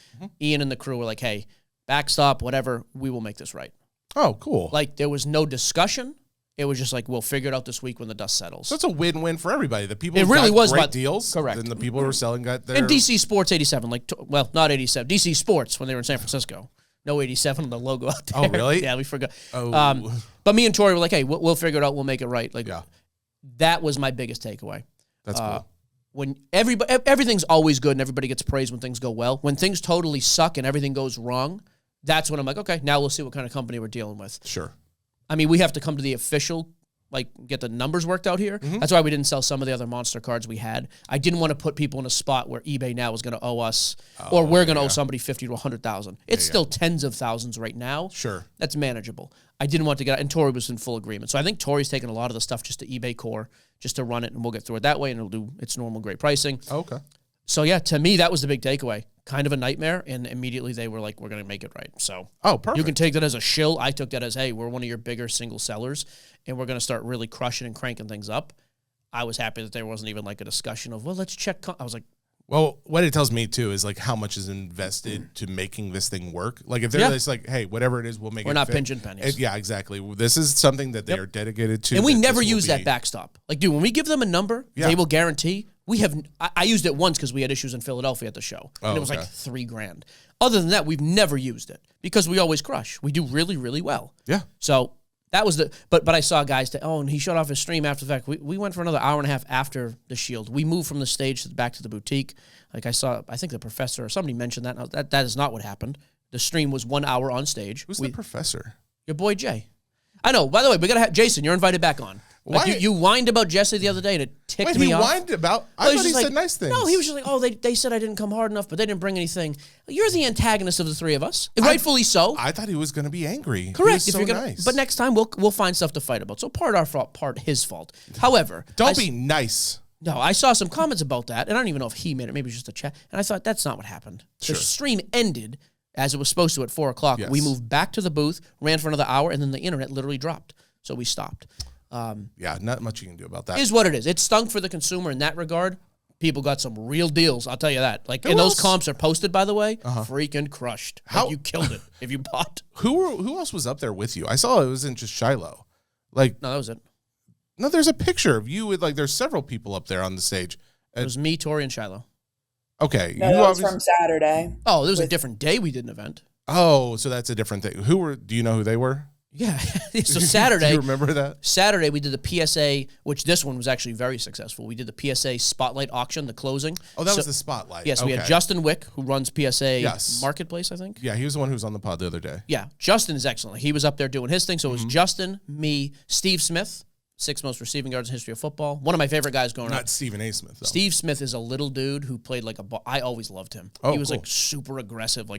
Ian and the crew were like, hey, backstop, whatever, we will make this right. Oh, cool. Like, there was no discussion. It was just like, we'll figure it out this week when the dust settles. So it's a win-win for everybody. The people it who really got was great about, deals, correct. and the people who were selling got their... And DC Sports 87, not 87, DC Sports when they were in San Francisco. No 87 on the logo out there. Oh, really? Yeah, we forgot. Oh. But me and Tori were like, hey, we'll figure it out. We'll make it right. Like, yeah. That was my biggest takeaway. That's cool. When everything's always good and everybody gets praised when things go well. When things totally suck and everything goes wrong, that's when I'm like, okay, now we'll see what kind of company we're dealing with. Sure. I mean, we have to come to the official, get the numbers worked out here. Mm-hmm. That's why we didn't sell some of the other monster cards we had. I didn't want to put people in a spot where eBay now is going to owe us, or we're going to owe somebody 50 to 100,000. It's still tens of thousands right now. Sure. That's manageable. I didn't want to get out, and Tori was in full agreement. So I think Tori's taken a lot of the stuff just to eBay Core, just to run it, and we'll get through it that way, and it'll do its normal great pricing. Okay. So yeah, to me, that was the big takeaway. Kind of a nightmare, and immediately they were like, we're going to make it right. So perfect. You can take that as a shill. I took that as, hey, we're one of your bigger single sellers, and we're going to start really crushing and cranking things up. I was happy that there wasn't even like a discussion of, well, let's check. I was like, well, what it tells me, too, is like how much is invested to making this thing work. Like if they're just like, hey, whatever it is, we'll make it We're not fit. pinching pennies. Yeah, exactly. This is something that they are dedicated to. And we never use that backstop. Like, dude, when we give them a number, they will guarantee. We have. I used it once because we had issues in Philadelphia at the show. And it was like $3,000. Other than that, we've never used it because we always crush. We do really, really well. Yeah. So that was the, but I saw guys and he shut off his stream after the fact. We went for another hour and a half after the Shield. We moved from the stage back to the boutique. Like I think the professor or somebody mentioned that. That is not what happened. The stream was 1 hour on stage. Who's the professor? Your boy Jay. I know. By the way, we got to have Jason. You're invited back on. Like you whined about Jesse the other day, and it ticked me off. He whined about? I thought he said nice things. No, he was just like, they said I didn't come hard enough, but they didn't bring anything. You're the antagonist of the three of us, and rightfully so. I thought he was going to be angry. Correct. He was so nice. But next time, we'll find stuff to fight about. So part our fault, part his fault. However. Don't be nice. No, I saw some comments about that, and I don't even know if he made it. Maybe it was just a chat. And I thought, that's not what happened. Sure. The stream ended as it was supposed to at 4 o'clock. Yes. We moved back to the booth, ran for another hour, and then the internet literally dropped. So we stopped. Not much you can do about that. Is what it is. It stunk for the consumer in that regard. People got some real deals, I'll tell you that. Those comps are posted, by the way, freaking crushed. How you killed it if you bought. Who else was up there with you? I saw it wasn't just Shiloh. No, that was it. No, there's a picture of you with there's several people up there on the stage. It was me, Tori, and Shiloh. Okay. No, that was from Saturday. Oh, there was a different day we did an event. Oh, so that's a different thing. Do you know who they were? Yeah. So Saturday. Do you remember that? Saturday, we did the PSA, which this one was actually very successful. We did the PSA Spotlight auction, the closing. Oh, that was the Spotlight. Yes, we had Justin Wick, who runs PSA Marketplace, I think. Yeah, he was the one who was on the pod the other day. Yeah, Justin is excellent. He was up there doing his thing. So it was Justin, me, Steve Smith, 6th most receiving yards in history of football. One of my favorite guys growing up. Not Stephen A. Smith, though. Steve Smith is a little dude who played like I always loved him. He was super aggressive,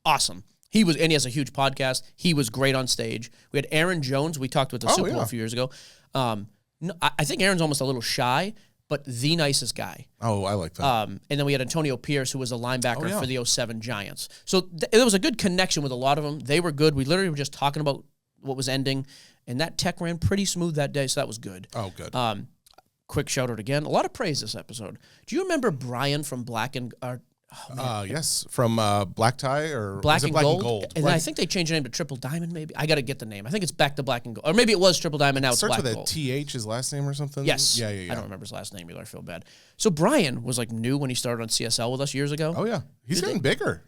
awesome. And he has a huge podcast. He was great on stage. We had Aaron Jones. We talked with the Super Bowl a few years ago. I think Aaron's almost a little shy, but the nicest guy. Oh, I like that. And then we had Antonio Pierce, who was a linebacker for the 07 Giants. So there was a good connection with a lot of them. They were good. We literally were just talking about what was ending, and that tech ran pretty smooth that day, so that was good. Oh, good. Quick shout out again. A lot of praise this episode. Do you remember Brian from Black and... yes, from Black Tie or Black, and Gold. And right. I think they changed the name to Triple Diamond, maybe. I got to get the name. I think it's back to Black and Gold. Or maybe it was Triple Diamond, now it's Black and Gold. Starts with a TH, his last name or something? Yes. Yeah. I don't remember his last name either. I feel bad. So Brian was new when he started on CSL with us years ago. Oh, yeah. He's getting bigger.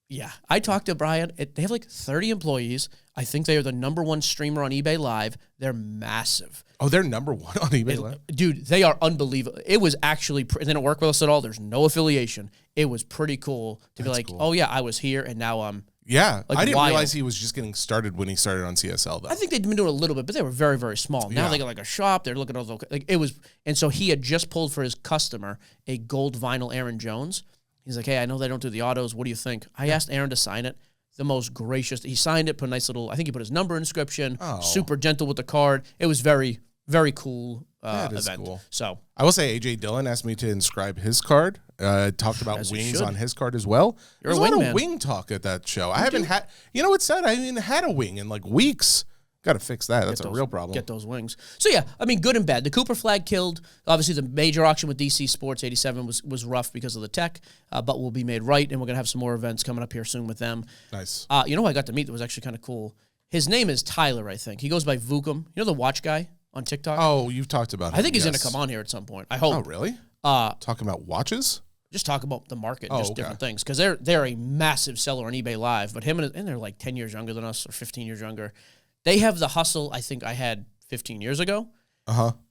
Yeah. I talked to Brian. They have 30 employees. I think they are the #1 streamer on eBay Live. They're massive. Oh, they're #1 on eBay Live? Dude, they are unbelievable. It was actually, they didn't work with us at all. There's no affiliation. It was pretty cool to be like, cool. Oh, yeah, I was here, and now I'm Yeah, Like I didn't wild. realize he was just getting started when he started on CSL, though. I think they'd been doing a little bit, but they were very, very small. Now they got like a shop. They're looking at all the, like it was, and so he had just pulled for his customer a gold vinyl Aaron Jones. He's like, hey, I know they don't do the autos. What do you think? I asked Aaron to sign it. The most gracious. He signed it, put a nice little, I think he put his number inscription, super gentle with the card. It was very, very cool event. Cool. So I will say AJ Dillon asked me to inscribe his card. Talked about wings on his card as well. There's a lot of wing talk at that show. I haven't had, you know what's sad? I haven't even had a wing in like weeks. Got to fix that. That's a real problem. Get those wings. So, yeah, I mean, good and bad. The Cooper flag killed. Obviously, the major auction with DC Sports 87 was rough because of the tech, but will be made right, and we're going to have some more events coming up here soon with them. Nice. You know who I got to meet that was actually kind of cool? His name is Tyler, I think. He goes by Vukum. You know the watch guy on TikTok? Oh, you've talked about him. I think he's going to come on here at some point. I hope. Oh, really? Talking about watches? Just talk about the market, different things. Because they're a massive seller on eBay Live, but and they're like 10 years younger than us or 15 years younger. They have the hustle I think I had 15 years ago.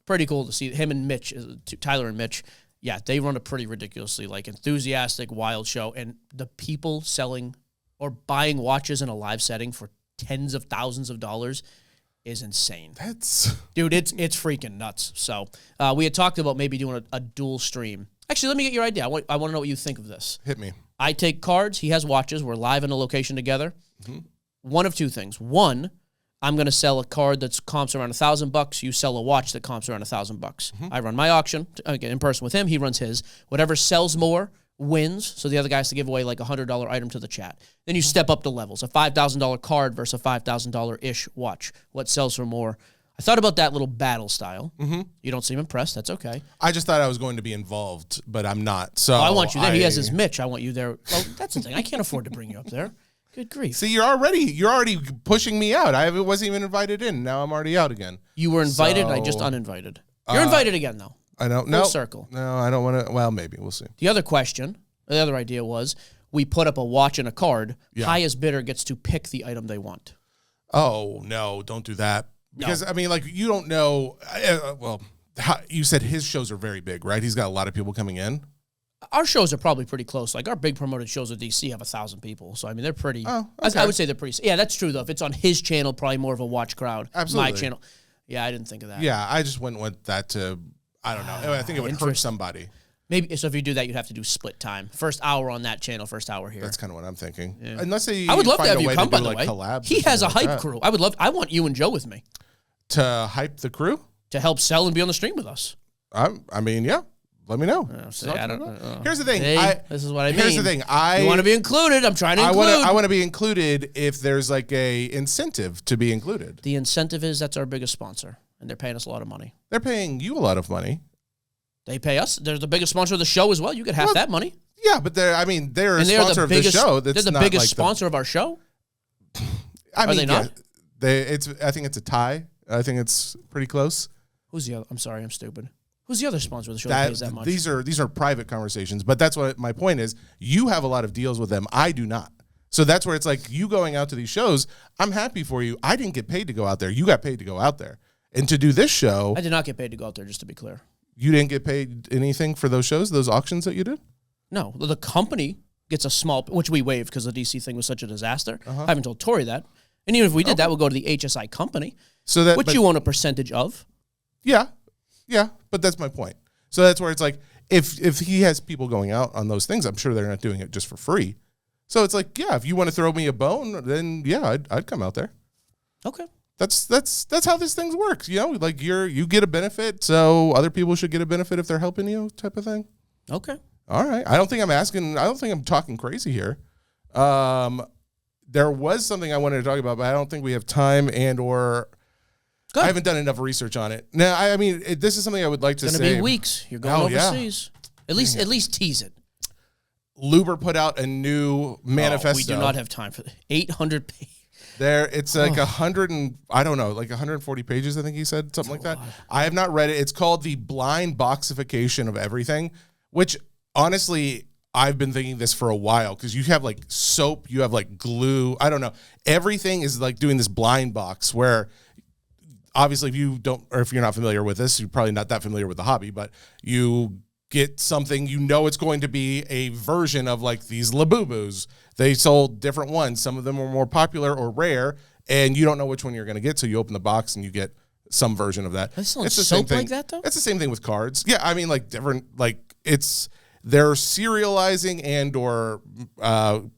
Pretty cool to see him and Mitch, Tyler and Mitch. Yeah, they run a pretty ridiculously like enthusiastic, wild show. And the people selling or buying watches in a live setting for tens of thousands of dollars is insane. Dude, it's freaking nuts. So we had talked about maybe doing a dual stream. Actually, let me get your idea. I want to know what you think of this. Hit me. I take cards. He has watches. We're live in a location together. One of two things. One, I'm going to sell a card that's comps around $1,000. You sell a watch that comps around $1,000. I run my auction again in person with him. He runs his. Whatever sells more wins. So the other guy has to give away like a $100 item to the chat. Then you step up the levels. A $5,000 card versus a $5,000-ish watch. What sells for more? I thought about that little battle style. You don't seem impressed. That's okay. I just thought I was going to be involved, but I'm not. So I want you there. He has his Mitch. I want you there. Well, that's the thing. I can't afford to bring you up there. Good grief. See, you're already pushing me out. I wasn't even invited in. Now I'm already out again. You were invited. I just uninvited. You're invited again, though. I don't know. Full circle. No, I don't want to. Well, maybe. We'll see. The other idea was we put up a watch and a card. Highest bidder gets to pick the item they want. Oh, no, don't do that. Because, I mean, like, you don't know. You said his shows are very big, right? He's got a lot of people coming in. Our shows are probably pretty close. Like, our big promoted shows at DC have 1,000 people. So, I mean, they're pretty. Oh, okay. I would say they're pretty. Yeah, that's true, though. If it's on his channel, probably more of a watch crowd. Absolutely. My channel. Yeah, I didn't think of that. Yeah, I just wouldn't want that to, I don't know. I think it would hurt somebody. Maybe, so if you do that, you'd have to do split time. First hour on that channel, first hour here. That's kind of what I'm thinking. Yeah. Unless I would love to have you come, by the way. Collabs he has a hype crew. I want you and Joe with me. To hype the crew? To help sell and be on the stream with us. I mean, yeah. Let me know. Here's the thing. This is what I mean. Here's the thing. You want to be included. I'm trying to include. I want to be included if there's like a incentive to be included. The incentive is that's our biggest sponsor, and they're paying us a lot of money. They're paying you a lot of money. They pay us. They're the biggest sponsor of the show as well. You get half that money. Yeah, but they're a sponsor of the show. They're the biggest sponsor of our show. I mean, are they not? I think it's a tie. I think it's pretty close. Who's the other? I'm sorry, I'm stupid. Who's the other sponsor of the show that pays that much? These are private conversations, but that's what my point is. You have a lot of deals with them. I do not. So that's where it's like you going out to these shows. I'm happy for you. I didn't get paid to go out there. You got paid to go out there. And to do this show. I did not get paid to go out there, just to be clear. You didn't get paid anything for those shows, those auctions that you did? No. The company gets a small, which we waived because the DC thing was such a disaster. I haven't told Tori that. And even if we did, that would go to the HSI company, which you own a percentage of. Yeah. Yeah, but that's my point. So that's where it's like, if he has people going out on those things, I'm sure they're not doing it just for free. So it's like, yeah, if you want to throw me a bone, then yeah, I'd come out there. Okay. That's how these things work. You know, like you get a benefit, so other people should get a benefit if they're helping you, type of thing. Okay. All right. I don't think I'm talking crazy here. There was something I wanted to talk about, but I don't think we have time or I haven't done enough research on it. Now, I mean, this is something I would like to say. It's going to be weeks. You're going overseas. Yeah. At least tease it. Luber put out a new manifesto. We do not have time for 800 pages. It's like 140 pages, I think he said, something like that. I have not read it. It's called The Blind Boxification of Everything, which honestly, I've been thinking this for a while because you have like soap, you have like glue. I don't know. Everything is like doing this blind box where obviously if you're not familiar with this, you're probably not that familiar with the hobby, but you get something, it's going to be a version of like these Labubus. They sold different ones. Some of them were more popular or rare, and you don't know which one you're going to get, so you open the box and you get some version of that. It's the same thing like that, though? It's the same thing with cards. Yeah, I mean, like different, like they're serializing and or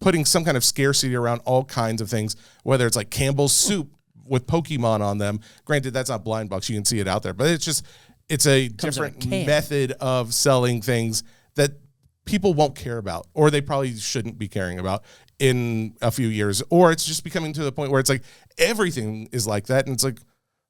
putting some kind of scarcity around all kinds of things, whether it's like Campbell's soup with Pokemon on them. Granted, that's not blind box. You can see it out there, but it's a different method of selling things that people won't care about, or they probably shouldn't be caring about in a few years. Or it's just becoming to the point where it's like everything is like that, and it's like,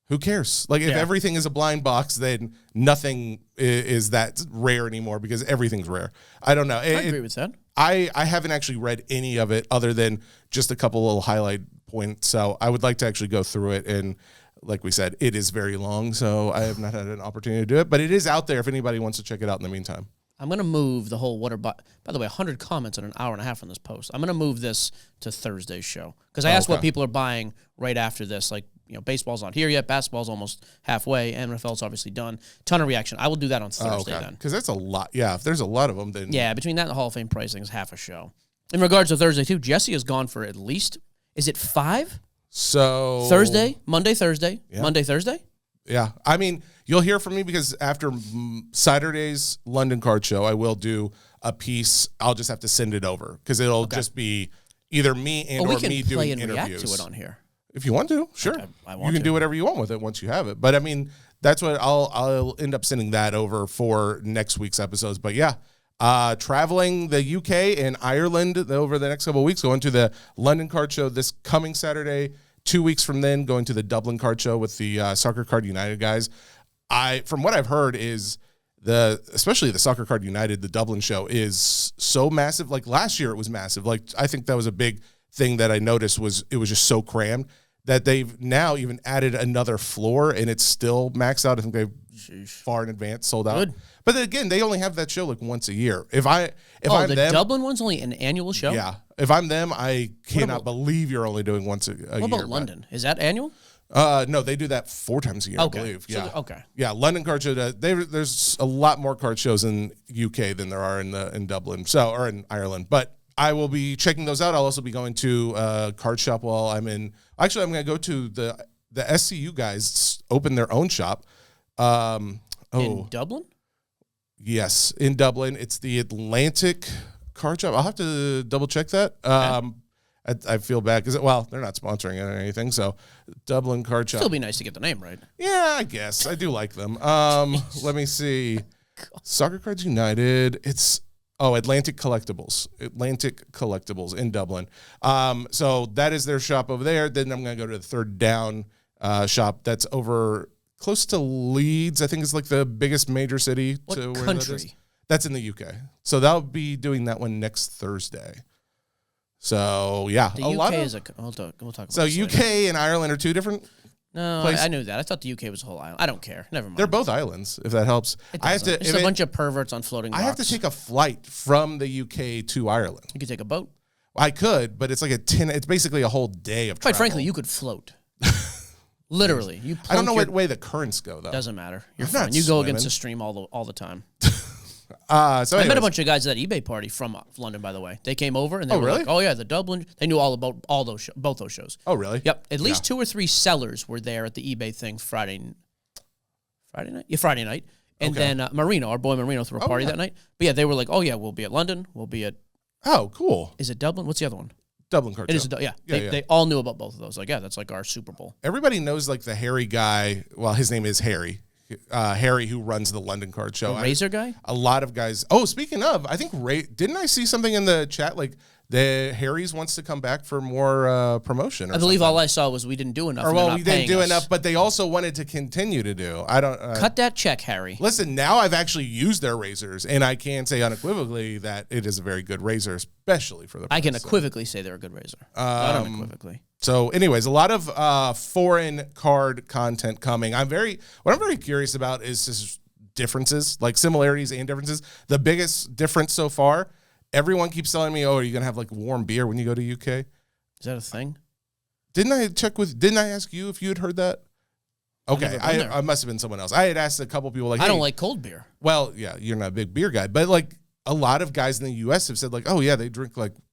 who cares? Like, if everything is a blind box, then nothing is that rare anymore because everything's rare. I don't know. I agree with that. I haven't actually read any of it other than just a couple little highlight points. So I would like to actually go through it. And like we said, it is very long, so I have not had an opportunity to do it. But it is out there if anybody wants to check it out in the meantime. I'm going to move the whole by the way, 100 comments in an hour and a half on this post. I'm going to move this to Thursday's show because I asked what people are buying right after this. Like, baseball's not here yet. Basketball's almost halfway. NFL's obviously done. Ton of reaction. I will do that on Thursday then. Because that's a lot. Yeah, if there's a lot of them, then... Yeah, between that and the Hall of Fame pricing is half a show. In regards to Thursday, too, Jesse has gone for at least, is it 5? So... Thursday, Monday, Thursday, Monday, Thursday? Yeah. I mean, you'll hear from me because after Saturday's London card show, I will do a piece. I'll just have to send it over because it'll just be either me and or me doing interviews. We can play and react to it on here. If you want to, sure. I want you can do whatever you want with it once you have it. But I mean, that's what I'll end up sending that over for next week's episodes. But yeah, traveling the UK and Ireland over the next couple of weeks, going to the London card show this coming Saturday. 2 weeks from then, going to the Dublin card show with the Soccer Card United guys. From what I've heard is especially the Soccer Card United, the Dublin show is so massive. Like last year it was massive. Like I think that was a big thing that I noticed was it was just so crammed that they've now even added another floor and it's still maxed out. I think they've far in advance sold out. Good. But again, they only have that show like once a year. If I'm them, Dublin one's only an annual show? Yeah. If I'm them, I cannot believe you're only doing once a year. What about London? Is that annual? No, they do that 4 times a year, I believe. Yeah. Yeah, London card show. There's a lot more card shows in UK than there are in Dublin, or in Ireland. But I will be checking those out. I'll also be going to a card shop while I'm in. Actually, I'm going to go to the SCU guys open their own shop. In Dublin? Yes, in Dublin. It's the Atlantic card shop. I'll have to double check that. I feel bad because, they're not sponsoring it or anything. So, Dublin card shop. Still be nice to get the name right. Yeah, I guess. I do like them. Let me see. Soccer Cards United. It's Atlantic Collectibles. Atlantic Collectibles in Dublin. So that is their shop over there. Then I'm going to go to the Third Down shop that's over close to Leeds. I think it's like the biggest major city. What country? That's in the UK. So they'll be doing that one next Thursday. So yeah, the UK is we'll talk about so UK and Ireland are 2 different. No, I knew that. I thought the UK was a whole island. I don't care. Never mind. They're both islands, if that helps. I have to. It's a bunch of perverts on floating rocks. I have to take a flight from the UK to Ireland. You could take a boat. I could, but it's like it's basically a whole day of travel. Quite frankly, you could float. Literally, I don't know what way the currents go though. Doesn't matter. You're fine. You go against the stream all the time. I met a bunch of guys at that eBay party from London, by the way. They came over and they were like, "Oh yeah, the Dublin." They knew all about both those shows. Oh really? Yep. At least 2 or 3 sellers were there at the eBay thing Friday night. Yeah, Friday night. And then Marino, our boy Marino, threw a party that night. But yeah, they were like, "Oh yeah, we'll be at London. We'll be at." Oh, cool. Is it Dublin? What's the other one? Dublin card show. It is. They all knew about both of those. Like, yeah, that's like our Super Bowl. Everybody knows like the hairy guy. Well, his name is Harry. Harry, who runs the London card show. The Razor guy? A lot of guys. Oh, speaking of, I think didn't I see something in the chat like the Harry's wants to come back for more promotion? I believe all I saw was we didn't do enough. We didn't do enough, but they also wanted to continue to do. I don't cut that check, Harry. Listen, now I've actually used their razors, and I can say unequivocally that it is a very good razor, especially for the. I can equivocally say they're a good razor. Not unequivocally. So, anyways, a lot of foreign card content coming. What I'm very curious about is just differences, like similarities and differences. The biggest difference so far, everyone keeps telling me, "Oh, are you gonna have like warm beer when you go to UK?" Is that a thing? Didn't I ask you if you had heard that? Okay, I must have been someone else. I had asked a couple people like, hey, I don't like cold beer. Well, yeah, you're not a big beer guy, but like a lot of guys in the U.S. have said like, oh yeah, they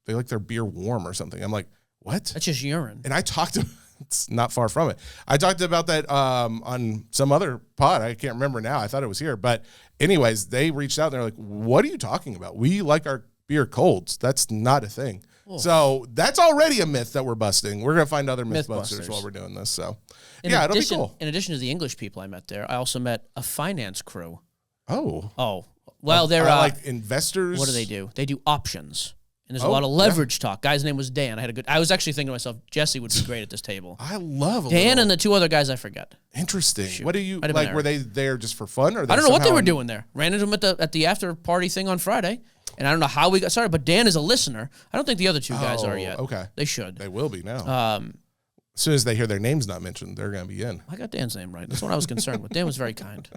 like their beer warm or something. I'm like, what? That's just urine. And I talked to, it's not far from it. I talked about that on some other pod. I can't remember now. I thought it was here, but anyways, they reached out and they're like, what are you talking about? We like our beer colds. That's not a thing. Oh. So that's already a myth that we're busting. We're going to find other mythbusters while we're doing this. So it'll be cool. In addition to the English people I met there, I also met a finance crew. Oh. Well, they're like investors. What do? They do options. And there's a lot of leverage talk. Guy's name was Dan. I was actually thinking to myself, Jesse would be great at this table. I love Dan and the two other guys I forget. Interesting. Shoot. What do you like? Were they there just for fun, or I don't know what they were doing there. Ran into them at the after party thing on Friday, and I don't know how we got started. But Dan is a listener. I don't think the other two guys are yet. Okay, they should. They will be now. As soon as they hear their names not mentioned, they're going to be in. I got Dan's name right. That's what I was concerned with. Dan was very kind.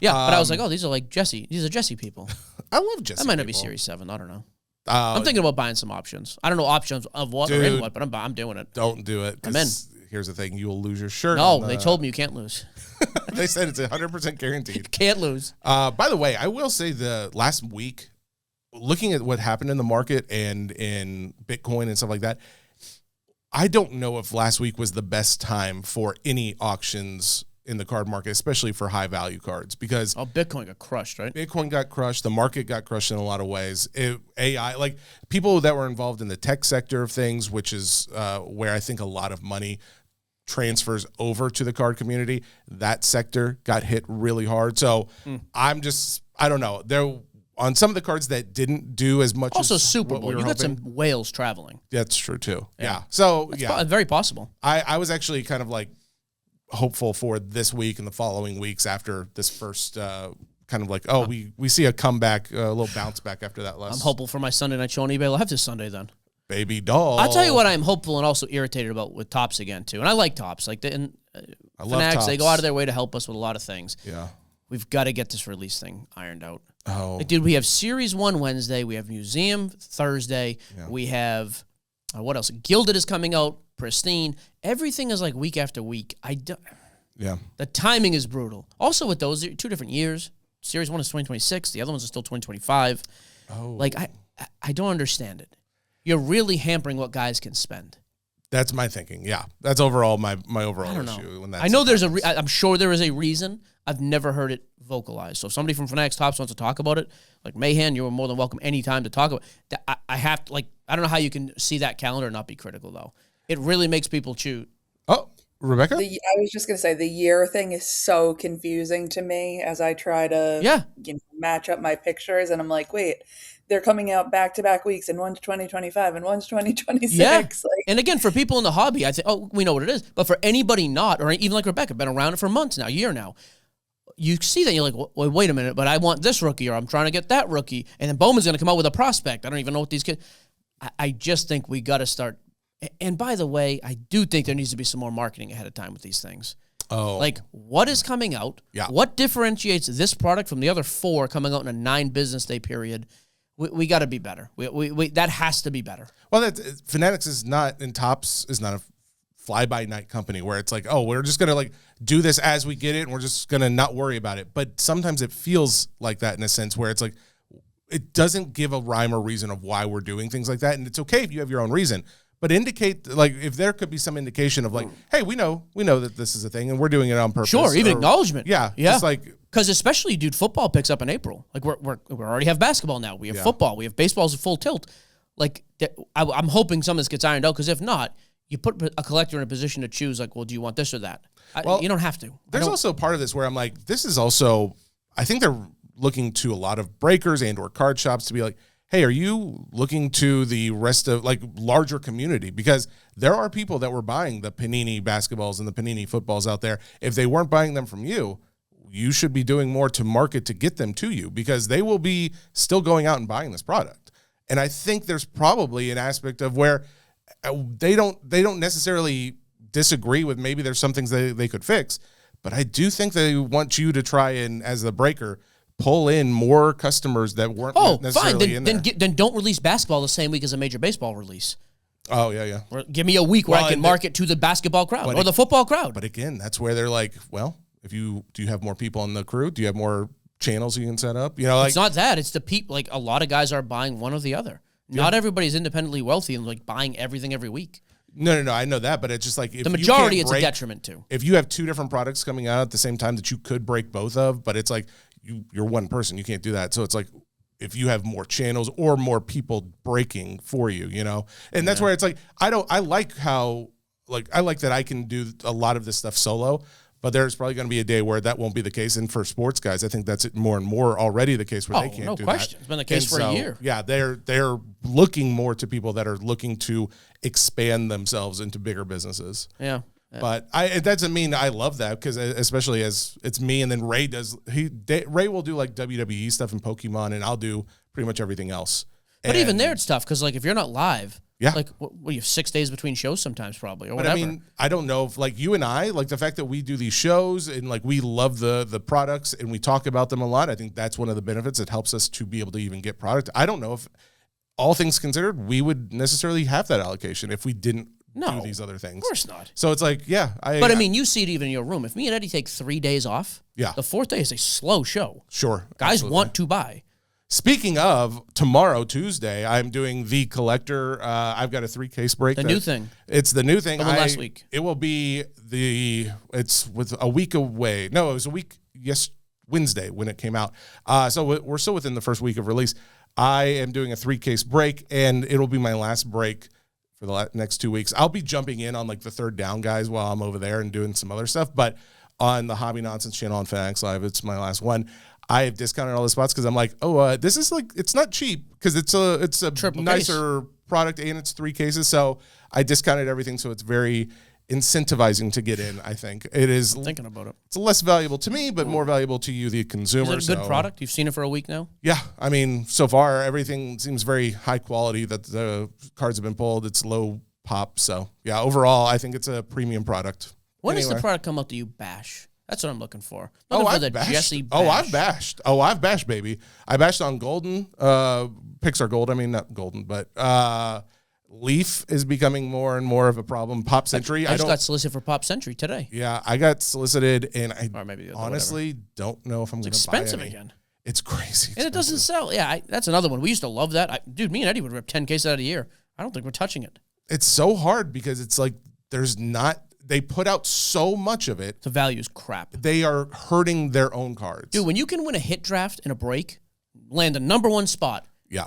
Yeah, but I was like, oh, these are like Jesse. These are Jesse people. I love Jesse. That might not be Series 7. I don't know. I'm thinking about buying some options. I don't know options of what or in what, but I'm doing it. Don't do it. I'm in. Here's the thing. You will lose your shirt. No, they told me you can't lose. They said it's 100% guaranteed. Can't lose. By the way, I will say the last week, looking at what happened in the market and in Bitcoin and stuff like that, I don't know if last week was the best time for any auctions in the card market, especially for high value cards, because Bitcoin got crushed, right? Bitcoin got crushed. The market got crushed in a lot of ways. AI, like people that were involved in the tech sector of things, which is where I think a lot of money transfers over to the card community, that sector got hit really hard. So I don't know. There on some of the cards that didn't do as much. Also, Super Bowl. You got some whales traveling. That's true too. Yeah. So that's very possible. I was actually kind of like hopeful for this week and the following weeks after this first kind of like, we see a comeback, a little bounce back after that last. I'm hopeful for my Sunday night show on eBay. I'll have this Sunday then. Baby doll. I'll tell you what I'm hopeful and also irritated about with Topps again too. And I like Topps. Like I love Topps. They go out of their way to help us with a lot of things. Yeah. We've got to get this release thing ironed out. Oh. Like, dude, we have Series 1 Wednesday. We have Museum Thursday. Yeah. We have, what else? Gilded is coming out. Pristine. Everything is like week after week. Yeah. The timing is brutal. Also with those, 2 different years. Series 1 is 2026. The other ones are still 2025. Oh. Like, I don't understand it. You're really hampering what guys can spend. That's my thinking. Yeah. That's overall my overall I don't issue. Know. I know there's I'm sure there is a reason. I've never heard it vocalized. So if somebody from Fanatics Topps wants to talk about it, like Mahan, you're more than welcome anytime to talk about it. I have to, I don't know how you can see that calendar and not be critical, though. It really makes people chew. Oh, Rebecca? I was just going to say, the year thing is so confusing to me as I try to match up my pictures. And I'm like, wait, they're coming out back-to-back weeks, and one's 2025 and one's 2026. Yeah. And again, for people in the hobby, I think, we know what it is. But for anybody not, or even like Rebecca, been around it for months now, a year now, you see that, you're like, well, wait a minute, but I want this rookie, or I'm trying to get that rookie. And then Bowman's going to come out with a prospect. I don't even know what these kids... I just think we got to start... And by the way, I do think there needs to be some more marketing ahead of time with these things. Oh. Like, what is coming out? Yeah. What differentiates this product from the other 4 coming out in a 9 business day period? We got to be better. We that has to be better. Well, Fanatics is not, and Topps is not a fly-by-night company where it's like, oh, we're just going to like do this as we get it, and we're just going to not worry about it. But sometimes it feels like that in a sense where it's like, it doesn't give a rhyme or reason of why we're doing things like that. And it's okay if you have your own reason, but indicate, like, if there could be some indication of like, hey, we know that this is a thing and we're doing it on purpose. Sure, even acknowledgement. Yeah. Just like, because especially, dude, football picks up in April. Like we already have basketball now. We have football. We have baseball's at full tilt. Like I'm hoping some of this gets ironed out, because if not, you put a collector in a position to choose, like, well, do you want this or that? You don't have to. There's also part of this where I'm like, this is also, I think they're looking to a lot of breakers and or card shops to be like, hey, are you looking to the rest of, like, larger community? Because there are people that were buying the Panini basketballs and the Panini footballs out there. If they weren't buying them from you, you should be doing more to market to get them to you, because they will be still going out and buying this product. And I think there's probably an aspect of where they don't necessarily disagree with, maybe there's some things they could fix, but I do think they want you to try and, as the breaker, pull in more customers that weren't necessarily in there. Then don't release basketball the same week as a major baseball release. Oh, yeah. Or give me a week where I can market to the basketball crowd or the football crowd. But again, that's where they're like, well, do you have more people on the crew? Do you have more channels you can set up? It's not that. It's the people. Like, a lot of guys are buying one or the other. Yeah. Not everybody's independently wealthy and like buying everything every week. No, I know that, but it's just like if the majority, it's a detriment to. If you have two different products coming out at the same time that you could break both of, but it's like you're one person, you can't do that. So it's like if you have more channels or more people breaking for you, and that's where it's like I like that I can do a lot of this stuff solo. But there's probably going to be a day where that won't be the case. And for sports guys, I think that's more and more already the case where they can't do question. that. It's been the case for a year. Yeah, they're looking more to people that are looking to expand themselves into bigger businesses. Yeah. But it doesn't mean I love that because especially as it's me and then Ray does. Ray will do like WWE stuff and Pokemon, and I'll do pretty much everything else. But even there, it's tough because like if you're not live. Yeah. Like, you have 6 days between shows sometimes probably, or whatever. I mean, I don't know if, like, you and I, like, the fact that we do these shows and, like, we love the products and we talk about them a lot, I think that's one of the benefits. It helps us to be able to even get product. I don't know if, all things considered, we would necessarily have that allocation if we didn't do these other things. Of course not. So it's like, yeah. But, I mean, you see it even in your room. If me and Eddie take 3 days off, the 4th day is a slow show. Sure. Guys absolutely. want to buy. Speaking of, tomorrow, Tuesday, I'm doing The Collector. I've got a 3-case break. The new thing. It's the new thing. The one last week. It will be it's with a week away. No, it was a week, Wednesday when it came out. So we're still within the first week of release. I am doing a 3-case break, and it'll be my last break for the next 2 weeks. I'll be jumping in on like the third down guys while I'm over there and doing some other stuff. But on the Hobby Nonsense channel on Fanatics Live, it's my last one. I have discounted all the spots because I'm like, this is like, it's not cheap because it's a triple nicer product and it's 3 cases. So I discounted everything. So it's very incentivizing to get in. I think it is. I'm thinking about it. It's less valuable to me, but more valuable to you, the consumer. Is it a good product? You've seen it for a week now? Yeah. I mean, so far everything seems very high quality that the cards have been pulled. It's low pop. So yeah, overall, I think it's a premium product. When does the product come out that you bash? That's what I'm looking for. I've bashed. I've bashed, baby. I bashed on Golden. Pixar Gold. I mean, not Golden, but Leaf is becoming more and more of a problem. Pop Century. I just got solicited for Pop Century today. Yeah, I got solicited, and I honestly whatever. Don't know if I'm going to buy any. It's expensive again. It's crazy expensive. And it doesn't sell. Yeah, that's another one. We used to love that. Dude, me and Eddie would rip 10 cases out a year. I don't think we're touching it. It's so hard because it's like there's not... They put out so much of it. The value is crap. They are hurting their own cards. Dude, when you can win a hit draft in a break, land a #1 spot,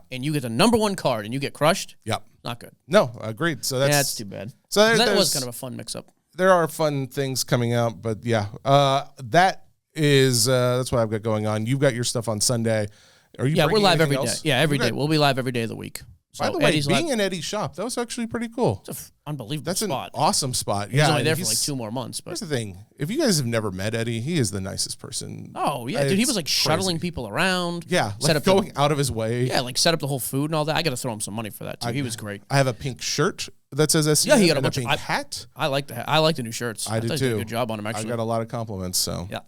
and you get the #1 card and you get crushed, not good. No, agreed. So that's too bad. So that was kind of a fun mix-up. There are fun things coming out, but that is that's what I've got going on. You've got your stuff on Sunday. Are you? Yeah, we're live every else? day. Yeah, every day. We'll be live every day of the week. So by the way, being in Eddie's shop, that was actually pretty cool. It's an unbelievable That's spot. An awesome spot. He's only there for like 2 more months. But here's the thing. If you guys have never met Eddie, he is the nicest person. Oh, yeah. Dude, he was like shuttling people around. Yeah, like going out of his way. Yeah, like set up the whole food and all that. I got to throw him some money for that, too. He was great. I have a pink shirt that says SCN. Yeah, he got a pink hat. I like the new shirts. I do, too. He did a good job on them, actually. I got a lot of compliments, so. Yeah.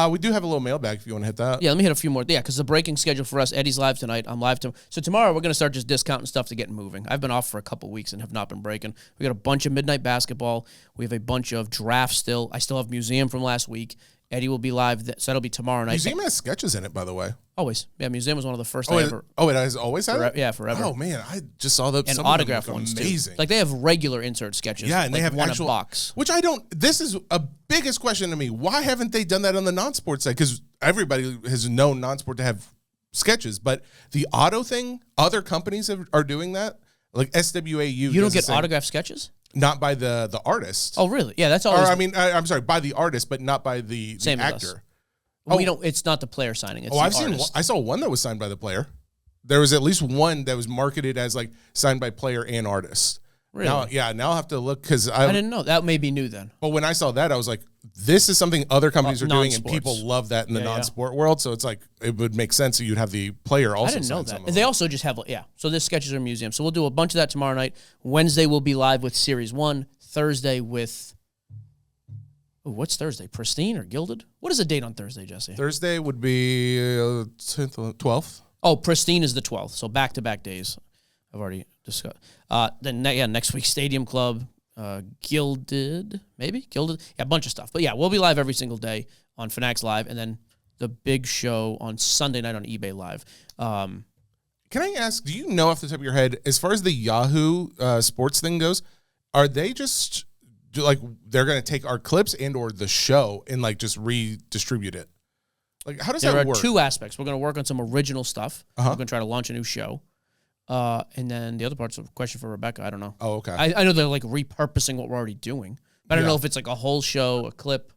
We do have a little mailbag if you want to hit that. Yeah, let me hit a few more. Yeah, because the breaking schedule for us, Eddie's live tonight. I'm live tomorrow. So tomorrow we're going to start just discounting stuff to get moving. I've been off for a couple weeks and have not been breaking. We got a bunch of midnight basketball. We have a bunch of drafts still. I still have Museum from last week. Eddie will be live, so that'll be tomorrow night. Museum has sketches in it, by the way. Always. Yeah, Museum was one of the first I ever. Oh, it has always had it? Yeah, forever. Oh, man, I just saw that. And autograph ones, amazing. Too. Like, they have regular insert sketches. Yeah, and like they have one actual, a box. Which I don't, this is a biggest question to me. Why haven't they done that on the non-sport side? Because everybody has known non-sport to have sketches, but the auto thing, other companies are doing that. Like SWAU. You don't get autograph sketches? Not by the artist. Oh, really? Yeah, that's always. Or, I mean, I'm sorry, by the artist, but not by the actor. We don't. It's not the player signing. It's I saw one that was signed by the player. There was at least one that was marketed as like signed by player and artist. Really? Now I'll have to look because I didn't know. That may be new then. But when I saw that, I was like, this is something other companies are doing, and people love that in the non-sport world. So it's like it would make sense that you'd have the player also. I didn't know that. They also just have So this sketches are museum. So we'll do a bunch of that tomorrow night. Wednesday we'll be live with Series 1. Thursday with. Ooh, what's Thursday? Pristine or Gilded? What is the date on Thursday, Jesse? Thursday would be 10th, 12th. Oh, Pristine is the 12th. So back-to-back days I've already discussed. Then next week, Stadium Club, Gilded, yeah, a bunch of stuff. But yeah, we'll be live every single day on Fanatics Live, and then the big show on Sunday night on eBay Live. Can I ask, do you know off the top of your head, as far as the Yahoo sports thing goes, are they just they're going to take our clips and or the show and like just redistribute it? Like, how does that work? There are two aspects. We're going to work on some original stuff. We're going to try to launch a new show. And then the other part's a question for Rebecca. I don't know. Oh, okay. I know they're like repurposing what we're already doing. But I don't know if it's like a whole show, a clip.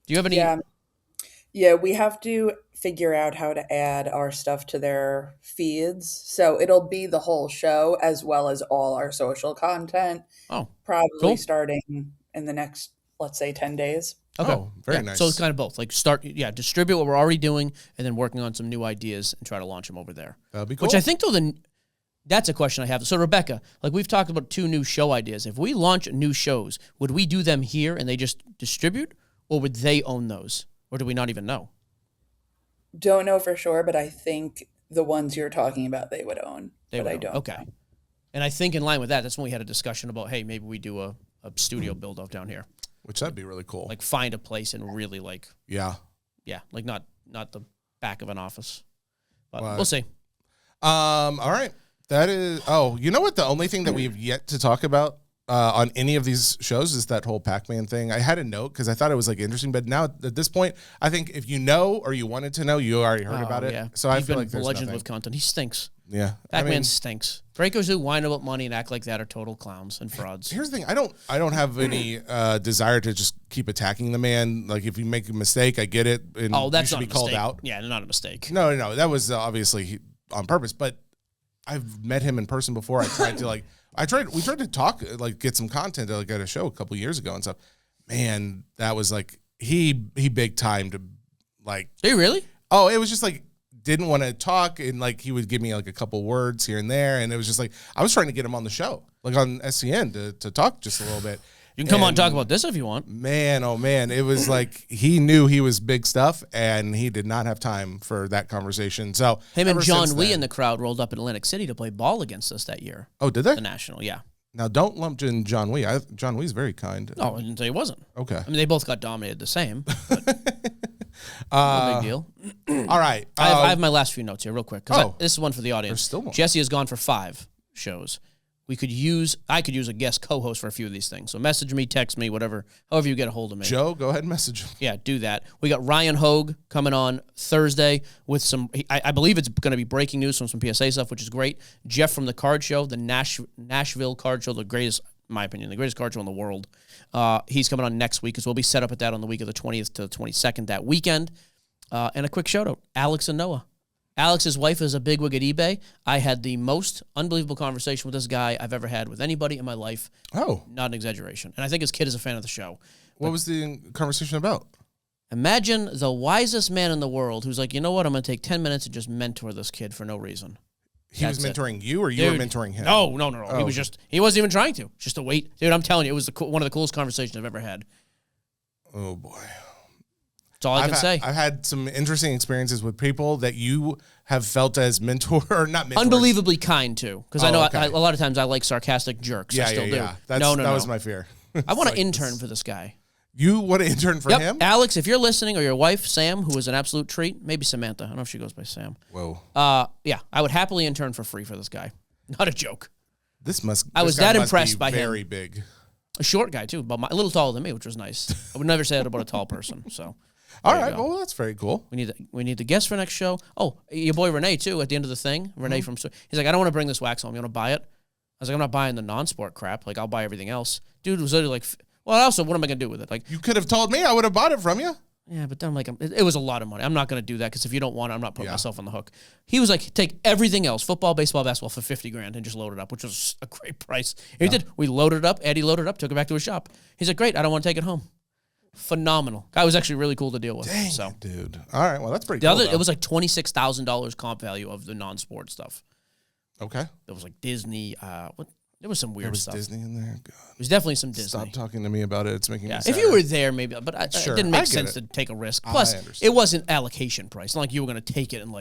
Do you have any? Yeah, we have to figure out how to add our stuff to their feeds. So it'll be the whole show as well as all our social content. Oh, probably starting in the next, let's say, 10 days. Okay. Oh, very nice. So it's kind of both. Like distribute what we're already doing and then working on some new ideas and try to launch them over there. That'd be cool. Which I think, though, that's a question I have. So, Rebecca, like we've talked about 2 new show ideas. If we launch new shows, would we do them here and they just distribute, or would they own those? Or do we not even know? Don't know for sure, but I think the ones you're talking about, they would own. I don't. Okay. And I think in line with that, that's when we had a discussion about, hey, maybe we do a studio build-off down here. Which that'd be really cool. Like find a place and really like... Yeah. Yeah, like not the back of an office. But we'll see. All right. That is... Oh, you know what? The only thing that we've yet to talk about on any of these shows is that whole Packman thing. I had a note because I thought it was like interesting, but now at this point, I think if you know or you wanted to know, you already heard about it. Yeah. So I feel like there's bludgeoned nothing. with content. He stinks. Yeah, Packman stinks. Breakers who whine about money and act like that are total clowns and frauds. Here's the thing: I don't have any desire to just keep attacking the man. Like if you make a mistake, I get it, and that's you should not be called out. Yeah, not a mistake. No, that was obviously on purpose. But I've met him in person before. I tried to we tried to talk, get some content at a show a couple years ago and stuff. Man, that was he big time to Did he really? Oh, it was just didn't want to talk, and he would give me a couple words here and there, and it was just I was trying to get him on the show, on SCN to talk just a little bit. You can come on and talk about this if you want. Man, oh man, it was he knew he was big stuff, and he did not have time for that conversation. So him and John Wee in the crowd rolled up in Atlantic City to play ball against us that year. Oh, did they? The National, yeah. Now don't lump in John Wee. John Wee's very kind. No, I didn't say he wasn't. Okay. I mean, they both got dominated the same. But no big deal. All right. I have my last few notes here real quick. This is one for the audience. There's still one. Jesse has gone for 5 shows. I could use a guest co-host for a few of these things. So message me, text me, whatever, however you get a hold of me. Joe, go ahead and message him. Yeah, do that. We got Ryan Hogue coming on Thursday with some, I believe it's going to be breaking news from some PSA stuff, which is great. Jeff from the Card Show, the Nashville Card Show, the greatest, in my opinion, the greatest card show in the world. He's coming on next week because we'll be set up at that on the week of the 20th to the 22nd that weekend. And a quick shout out, Alex and Noah. Alex's wife is a bigwig at eBay. I had the most unbelievable conversation with this guy I've ever had with anybody in my life. Oh. Not an exaggeration. And I think his kid is a fan of the show. What was the conversation about? Imagine the wisest man in the world who's like, you know what, I'm going to take 10 minutes and just mentor this kid for no reason. He was mentoring you, or you were mentoring him? No. Oh. He wasn't even trying to. Just to wait. Dude, I'm telling you, it was one of the coolest conversations I've ever had. Oh, boy. That's all I can say. I've had some interesting experiences with people that you have felt as mentor, or not mentors. Unbelievably kind, too. Because I know a lot of times I like sarcastic jerks. I still do. Yeah. That was my fear. I want to intern for this guy. You want to intern for him? Alex, if you're listening, or your wife, Sam, who is an absolute treat, maybe Samantha. I don't know if she goes by Sam. Whoa. Yeah, I would happily intern for free for this guy. Not a joke. I was that impressed by him. Very big. A short guy, too, but a little taller than me, which was nice. I would never say that about a tall person, so... All right, well, that's very cool. We need the guest for next show. Oh, your boy Renee, too, at the end of the thing. Renee from... He's like, I don't want to bring this wax home. You want to buy it? I was like, I'm not buying the non-sport crap. I'll buy everything else. Dude was literally like... Well, also, what am I going to do with it? You could have told me. I would have bought it from you. Yeah, but then it was a lot of money. I'm not going to do that because if you don't want it, I'm not putting myself on the hook. He was like, take everything else, football, baseball, basketball, for $50,000 and just load it up, which was a great price. And he did. We loaded it up. Eddie loaded it up, took it back to his shop. He's like, great, I don't want to take it home. Phenomenal. Guy was actually really cool to deal with. Dang, dude. All right, well, that's pretty cool. It was like $26,000 comp value of the non-sport stuff. Okay. There was like Disney. There was some weird stuff. There was Disney in there? God. There was definitely some Disney. Stop talking to me about it. It's making me sad. If you were there, maybe. But it didn't make sense to take a risk. Plus, it wasn't allocation price. It's not like you were going to take it and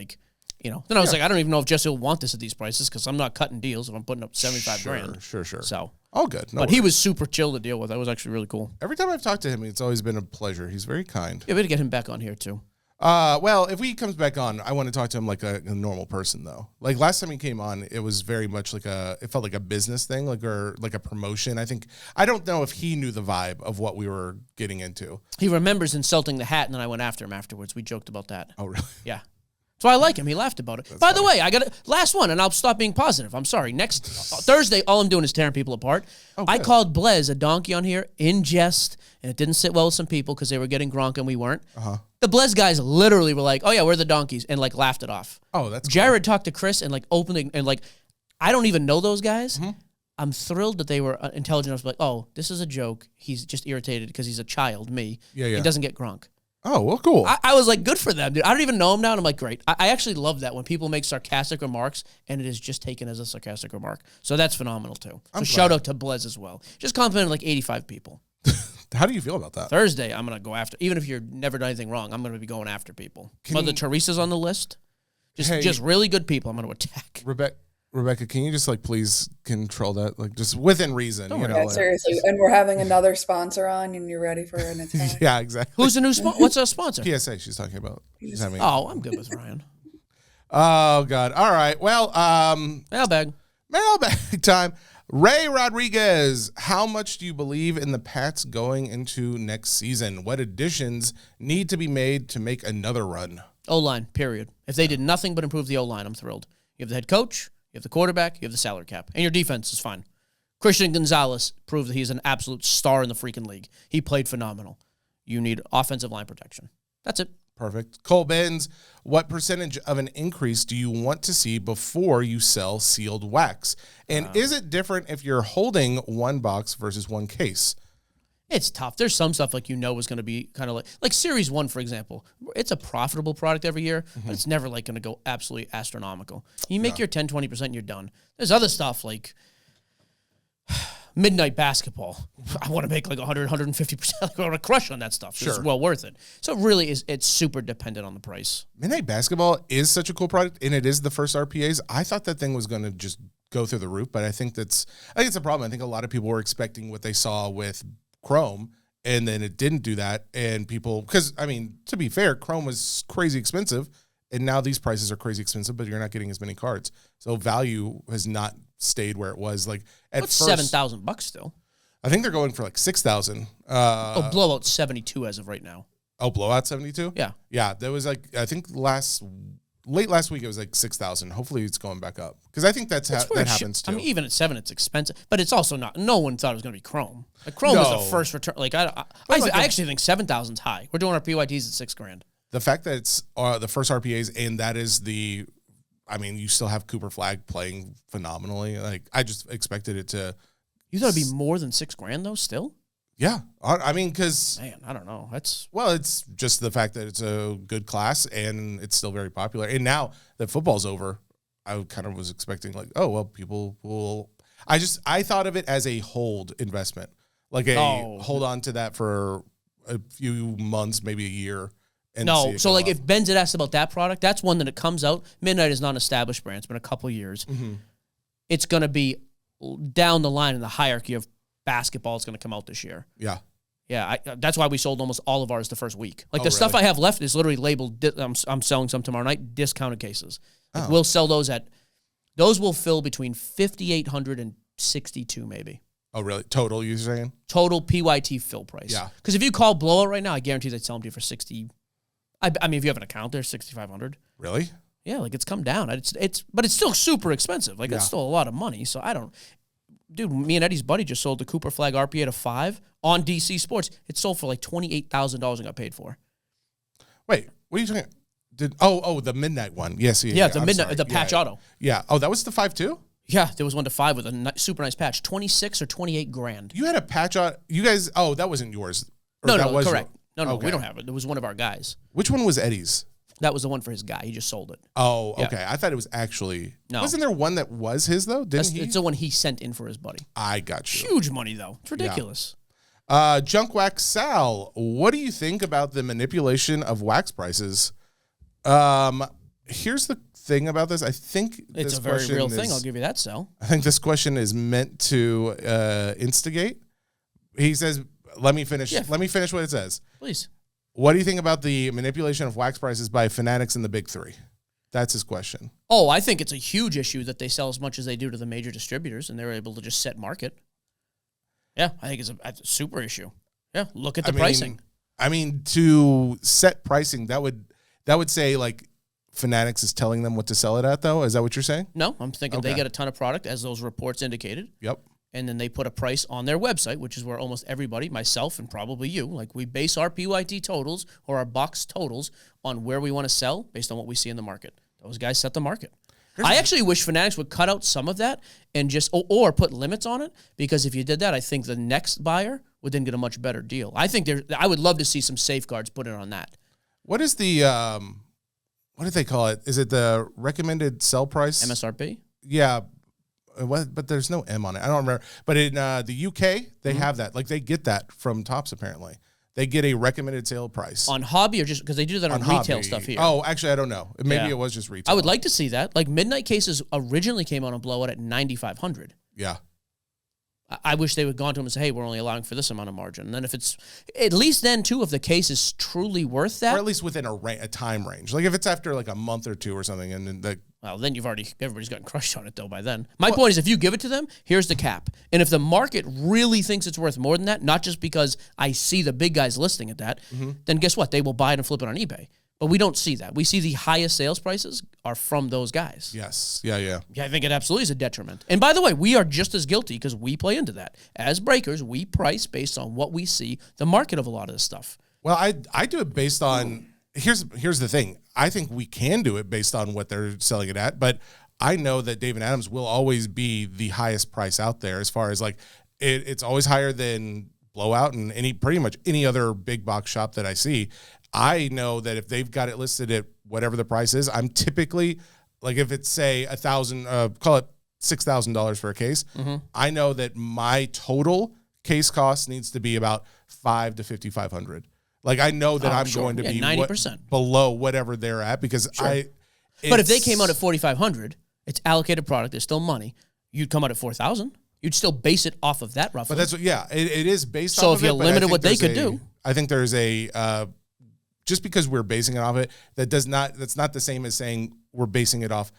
Then I was like, I don't even know if Jesse will want this at these prices because I'm not cutting deals if I'm putting up 75 grand. Sure. So all good. No but worries. he was super chill to deal with. That was actually really cool. Every time I've talked to him, it's always been a pleasure. He's very kind. Yeah, we got to get him back on here too. Well, if he comes back on, I want to talk to him like a normal person, though. Like last time he came on, it was very much like it felt like a business thing, or like a promotion. I don't know if he knew the vibe of what we were getting into. He remembers insulting the hat, and then I went after him afterwards. We joked about that. Oh, really? Yeah. So I like him. He laughed about it. That's By funny. the way, I got last one, and I'll stop being positive. I'm sorry. Next Thursday, all I'm doing is tearing people apart. I called Blez a donkey on here in jest, and it didn't sit well with some people because they were getting Gronk and we weren't. The Blez guys literally were like, "Oh yeah, we're the donkeys," and like laughed it off. Oh, that's Jared talked to Chris and like opening and like I don't even know those guys. I'm thrilled that they were intelligent enough to be like, "Oh, this is a joke. He's just irritated because he's a child. Me. Yeah. He doesn't get Gronk." Oh, well, cool. I was like, good for them, dude. I don't even know him now, and I'm like, great. I actually love that when people make sarcastic remarks, and it is just taken as a sarcastic remark. So that's phenomenal, too. So shout out to Blez as well. Just complimented like 85 people. How do you feel about that? Thursday, I'm going to go after, even if you've never done anything wrong, I'm going to be going after people. Mother Teresa's on the list. Just really good people I'm going to attack. Rebecca, can you just like please control that, like just within reason? Seriously. And we're having another sponsor on, and you're ready for an attack. Yeah, exactly. Who's the new what's a sponsor? PSA. She's talking about. I'm good with Ryan. Oh God. All right. Well, Mailbag time. Ray Rodriguez, how much do you believe in the Pats going into next season? What additions need to be made to make another run? O-line, period. If they did nothing but improve the O-line, I'm thrilled. You have the head coach, you have the quarterback, you have the salary cap, and your defense is fine. Christian Gonzalez proved that he's an absolute star in the freaking league. He played phenomenal. You need offensive line protection. That's it. Perfect. Cole Benz, what percentage of an increase do you want to see before you sell sealed wax? And is it different if you're holding one box versus one case? It's tough. There's some stuff like is going to be kind of like Series 1, for example. It's a profitable product every year, but it's never like going to go absolutely astronomical. You make your 10, 20% and you're done. There's other stuff like midnight basketball. I want to make like 100, 150%. I want to crush on that stuff. Sure. It's well worth it. So it really is, it's super dependent on the price. Midnight basketball is such a cool product, and it is the first RPAs. I thought that thing was going to just go through the roof, but I think it's a problem. I think a lot of people were expecting what they saw with Chrome, and then it didn't do that. And people, because I mean, to be fair, Chrome was crazy expensive, and now these prices are crazy expensive, but you're not getting as many cards. So value has not stayed where it was. Like at What's first, $7,000 still? I think they're going for like 6,000. Blowout 72 as of right now. Oh, blowout 72? Yeah. Yeah, there was like, I think late last week it was like 6,000. Hopefully it's going back up, because I think that happens too. I mean, even at 7, it's expensive, but it's also not. No one thought it was going to be Chrome. Like Chrome is the first return. Like I actually think 7,000's high. We're doing our PYTs at $6,000. The fact that it's the first RPAs, and that is you still have Cooper Flagg playing phenomenally. Like I just expected it to. You thought it'd be more than $6,000 though? Still? Yeah, I mean, because man, I don't know. It's just the fact that it's a good class and it's still very popular. And now that football's over, I kind of was expecting like, oh well, people will. I thought of it as a hold investment, like hold on to that for a few months, maybe a year. So like if Ben's had asked about that product, that's one that it comes out. Midnight is not an established brand. It's been a couple of years. Mm-hmm. It's going to be down the line in the hierarchy of basketball. It's going to come out this year. Yeah. Yeah, that's why we sold almost all of ours the first week. Like stuff I have left is literally labeled, I'm selling some tomorrow night, discounted cases. Like we'll sell those those will fill between 5,800 and 62 maybe. Oh, really? Total, you're saying? Total PYT fill price. Yeah. Because if you call blowout right now, I guarantee they'd sell them to you for 60. I mean, if you have an account, there's 6,500. Really? Yeah, like it's come down. But it's still super expensive. Like it's still a lot of money. So I don't. Dude, me and Eddie's buddy just sold the Cooper Flagg RPA to 5 on DC Sports. It sold for like $28,000 and got paid for. Wait, what are you talking? The midnight one? Yes, the midnight, the patch auto. Yeah. Oh, that was the 5 too? Yeah, there was one to 5 with a super nice patch, 26 or 28 grand. You had a patch on. You guys. Oh, that wasn't yours. No, correct. No, we don't have it. It was one of our guys. Which one was Eddie's? That was the one for his guy. He just sold it. Oh, okay. Yeah. I thought it was actually. No. Wasn't there one that was his, though? It's the one he sent in for his buddy. I got you. Huge money, though. It's ridiculous. Yeah. Junk Wax Sal, what do you think about the manipulation of wax prices? Here's the thing about this. I think it's a very real thing. I'll give you that, Sal. I think this question is meant to instigate. He says, let me finish. Yeah. Let me finish what it says. Please. What do you think about the manipulation of wax prices by fanatics and the big three? That's his question. Oh, I think it's a huge issue that they sell as much as they do to the major distributors, and they're able to just set market. Yeah, I think it's a super issue. Yeah, look at the pricing. I mean, to set pricing, that would say, like, Fanatics is telling them what to sell it at, though? Is that what you're saying? No, I'm thinking they get a ton of product, as those reports indicated. Yep. And then they put a price on their website, which is where almost everybody, myself and probably you, like we base our PYT totals or our box totals on where we want to sell based on what we see in the market. Those guys set the market. I actually wish Fanatics would cut out some of that and just or put limits on it, because if you did that, I think the next buyer would then get a much better deal. I would love to see some safeguards put in on that. What is the what do they call it? Is it the recommended sell price? MSRP? Yeah. But there's no M on it. I don't remember. But in the UK, they have that. Like, they get that from Topps, apparently. They get a recommended sale price. On hobby, or just because they do that on retail hobby stuff here? Oh, actually, I don't know. Maybe it was just retail. I would like to see that. Like, Midnight Cases originally came on a blowout at $9,500. Yeah. I wish they would have gone to him and say, hey, we're only allowing for this amount of margin. And then if it's, at least then, too, if the case is truly worth that. Or at least within a time range. Like, if it's after, like, a month or two or something, and then well, then everybody's gotten crushed on it, though, by then. My point is, if you give it to them, here's the cap. And if the market really thinks it's worth more than that, not just because I see the big guys listing at that, then guess what? They will buy it and flip it on eBay. But we don't see that. We see the highest sales prices are from those guys. Yes. Yeah. Yeah, I think it absolutely is a detriment. And by the way, we are just as guilty because we play into that. As breakers, we price based on what we see the market of a lot of this stuff. Well, I do it based on, here's the thing. I think we can do it based on what they're selling it at, but I know that Dave & Adams will always be the highest price out there, as far as, like, it's always higher than Blowout and pretty much any other big box shop that I see. I know that if they've got it listed at whatever the price is, I'm typically, like, if it's, say, call it $6,000 for a case, I know that my total case cost needs to be about $500 to $5,500. Like, I know that I'm going to be 90% below whatever they're at, because but if they came out at $4,500, it's allocated product. There's still money. You'd come out at $4,000. You'd still base it off of that roughly. But that's it is based off of it. So if you limited what they could do. I think there's just because we're basing it off it, that's not the same as saying we're basing it off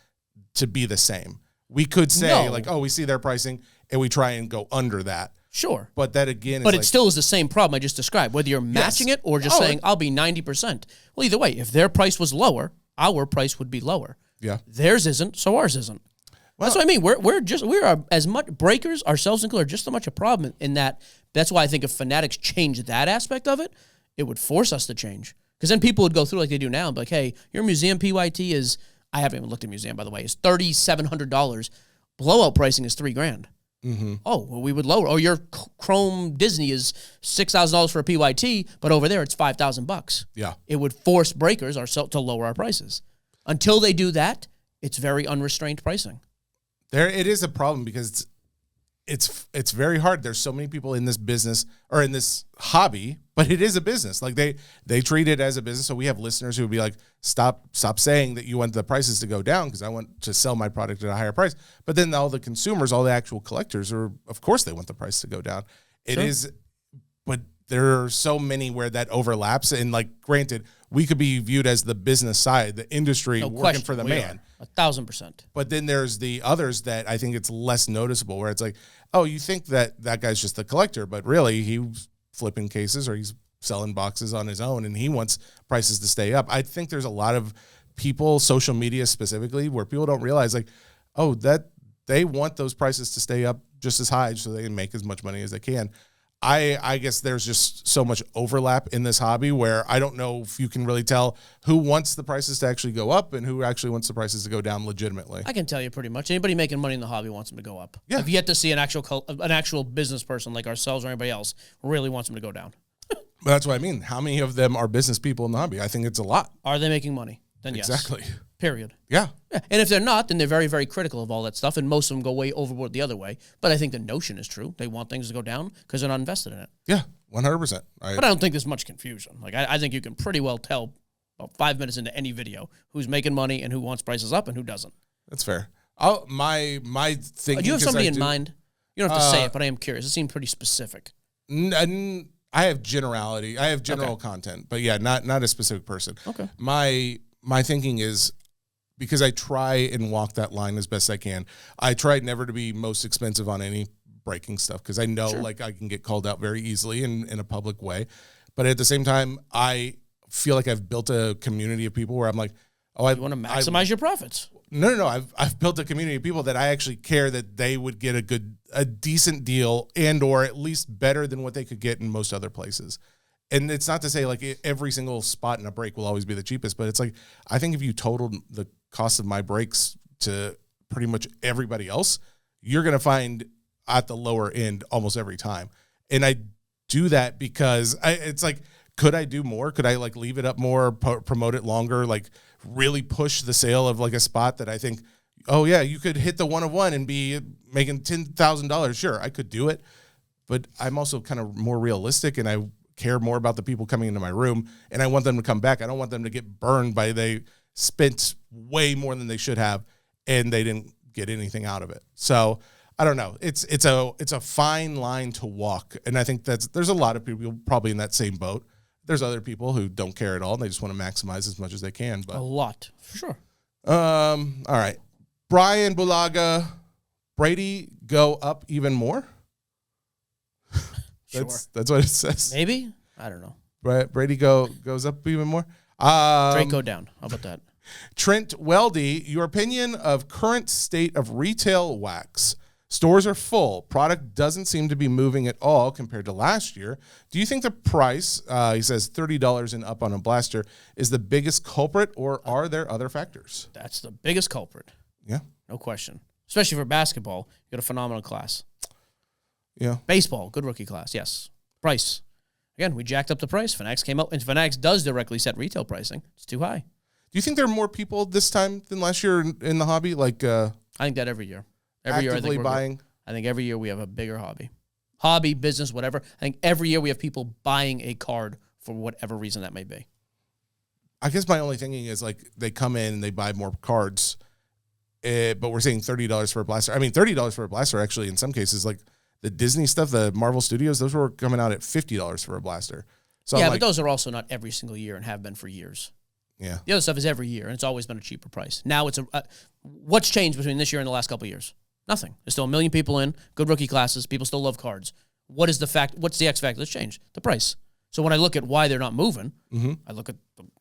to be the same. We could say, we see their pricing and we try and go under that. Sure. But that, again, it still is the same problem I just described, whether you're matching it or just saying, I'll be 90%. Well, either way, if their price was lower, our price would be lower. Yeah. Theirs isn't, so ours isn't. Well, that's what I mean. We are as much breakers, ourselves included, just so much a problem in that. That's why I think if Fanatics changed that aspect of it, it would force us to change. Because then people would go through like they do now and be like, hey, your museum PYT is, I haven't even looked at museum, by the way, is $3,700. Blowout pricing is $3,000. Mm-hmm. Oh, well, we would lower. Or your Chrome Disney is $6,000 for a PYT, but over there it's $5,000. Yeah. It would force breakers ourselves to lower our prices. Until they do that, it's very unrestrained pricing. It is a problem because it's very hard. There's so many people in this business or in this hobby, but it is a business. Like they treat it as a business. So we have listeners who would be like, stop saying that you want the prices to go down because I want to sell my product at a higher price. But then all the consumers, all the actual collectors of course they want the price to go down. It is, but there are so many where that overlaps. And, like, granted, we could be viewed as the business side, the industry working for the man. 1,000%. But then there's the others that I think it's less noticeable, where it's like, oh, you think that guy's just the collector, but really he's flipping cases or he's selling boxes on his own and he wants prices to stay up. I think there's a lot of people, social media specifically, where people don't realize, like, oh, that they want those prices to stay up just as high so they can make as much money as they can. I guess there's just so much overlap in this hobby where I don't know if you can really tell who wants the prices to actually go up and who actually wants the prices to go down legitimately. I can tell you pretty much. Anybody making money in the hobby wants them to go up. Yeah. I've yet to see an actual business person like ourselves or anybody else really wants them to go down. But that's what I mean. How many of them are business people in the hobby? I think it's a lot. Are they making money? Then exactly. Yes. Period. Yeah. And if they're not, then they're very, very critical of all that stuff, and most of them go way overboard the other way. But I think the notion is true. They want things to go down because they're not invested in it. Yeah, 100%. But I don't think there's much confusion. Like, I think you can pretty well tell about 5 minutes into any video who's making money and who wants prices up and who doesn't. That's fair. My thinking. Do you have somebody in mind? You don't have to say it, but I am curious. It seemed pretty specific. I have generality. I have general content, but yeah, not a specific person. Okay. My thinking is, because I try and walk that line as best I can. I try never to be most expensive on any breaking stuff, because I know like I can get called out very easily in a public way. But at the same time, I feel like I've built a community of people where I'm like, you want to maximize your profits. No. I've built a community of people that I actually care that they would get a decent deal and or at least better than what they could get in most other places. And it's not to say like every single spot in a break will always be the cheapest, but it's like, I think if you totaled the cost of my breaks to pretty much everybody else, you're going to find at the lower end almost every time. And I do that because it's like, could I do more? Could I like leave it up more, promote it longer, like really push the sale of like a spot that I think, oh yeah, you could hit the 1 of 1 and be making $10,000. Sure, I could do it, but I'm also kind of more realistic, and I care more about the people coming into my room, and I want them to come back. I don't want them to get burned by they spent way more than they should have and they didn't get anything out of it. So I don't know. It's a fine line to walk, and I think there's a lot of people probably in that same boat. There's other people who don't care at all, and they just want to maximize as much as they can. But a lot, for sure. All right. Brian Bulaga, Brady go up even more? That's what it says. Maybe? I don't know. Brady goes up even more? Drake go down. How about that? Trent Weldy, your opinion of current state of retail wax. Stores are full. Product doesn't seem to be moving at all compared to last year. Do you think the price, he says $30 and up on a blaster, is the biggest culprit, or are there other factors? That's the biggest culprit. Yeah. No question. Especially for basketball. You got a phenomenal class. Yeah. Baseball, good rookie class, yes. Price. Again, we jacked up the price. Fanatics came out, and Fanatics does directly set retail pricing. It's too high. Do you think there are more people this time than last year in the hobby? Like, I think that every year. Every year, I think buying. I think every year we have a bigger hobby, business, whatever. I think every year we have people buying a card for whatever reason that may be. I guess my only thinking is like they come in and they buy more cards, but we're saying $30 for a blaster. I mean, $30 for a blaster actually in some cases, like the Disney stuff, the Marvel Studios, those were coming out at $50 for a blaster. So yeah, but those are also not every single year and have been for years. Yeah. The other stuff is every year, and it's always been a cheaper price. Now it's what's changed between this year and the last couple of years? Nothing. There's still 1 million people in, good rookie classes. People still love cards. What's the X factor that's changed? The price. So when I look at why they're not moving, I look at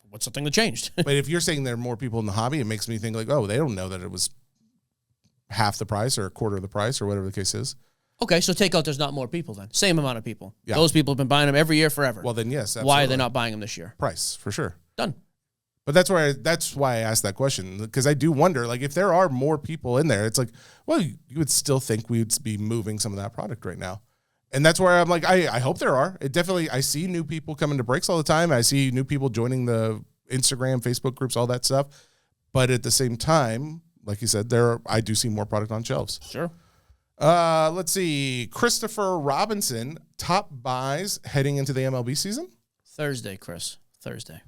what's the thing that changed. But if you're saying there are more people in the hobby, it makes me think like, oh, they don't know that it was half the price or a quarter of the price or whatever the case is. Okay, so take out there's not more people then. Same amount of people. Yeah. Those people have been buying them every year forever. Well, then yes, absolutely. Why are they not buying them this year? Price, for sure. Done. But that's why I asked that question, because I do wonder, like, if there are more people in there, it's like, well, you would still think we would be moving some of that product right now. And that's where I'm like, I hope there are. It definitely, I see new people coming to breaks all the time. I see new people joining the Instagram, Facebook groups, all that stuff. But at the same time, like you said, I do see more product on shelves. Sure. Let's see. Christopher Robinson, top buys heading into the MLB season? Thursday, Chris. Thursday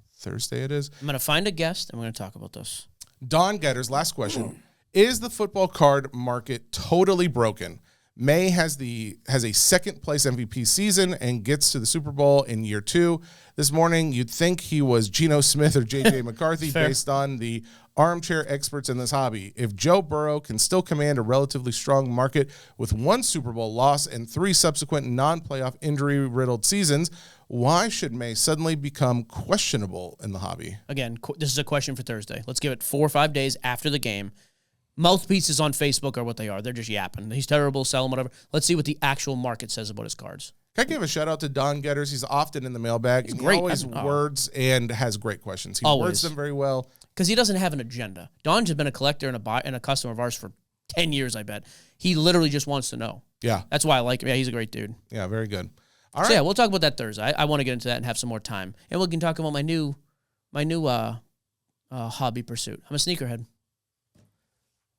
it is. I'm going to find a guest, and we're going to talk about this. Don Getters, last question. Is the football card market totally broken? Maye has a second-place MVP season and gets to the Super Bowl in year 2. This morning, you'd think he was Geno Smith or J.J. McCarthy based on the armchair experts in this hobby. If Joe Burrow can still command a relatively strong market with 1 Super Bowl loss and 3 subsequent non-playoff injury-riddled seasons, why should Maye suddenly become questionable in the hobby? Again, this is a question for Thursday. Let's give it 4 or 5 days after the game. Mouthpieces on Facebook are what they are. They're just yapping. He's terrible, sell him, whatever. Let's see what the actual market says about his cards. Can I give a shout-out to Don Getters? He's often in the mailbag. He's great. He always words and has great questions. He words them very well. Because he doesn't have an agenda. Don's has been a collector and a customer of ours for 10 years, I bet. He literally just wants to know. Yeah. That's why I like him. Yeah, he's a great dude. Yeah, very good. All right. So, yeah, we'll talk about that Thursday. I want to get into that and have some more time. And we can talk about my new hobby pursuit. I'm a sneakerhead.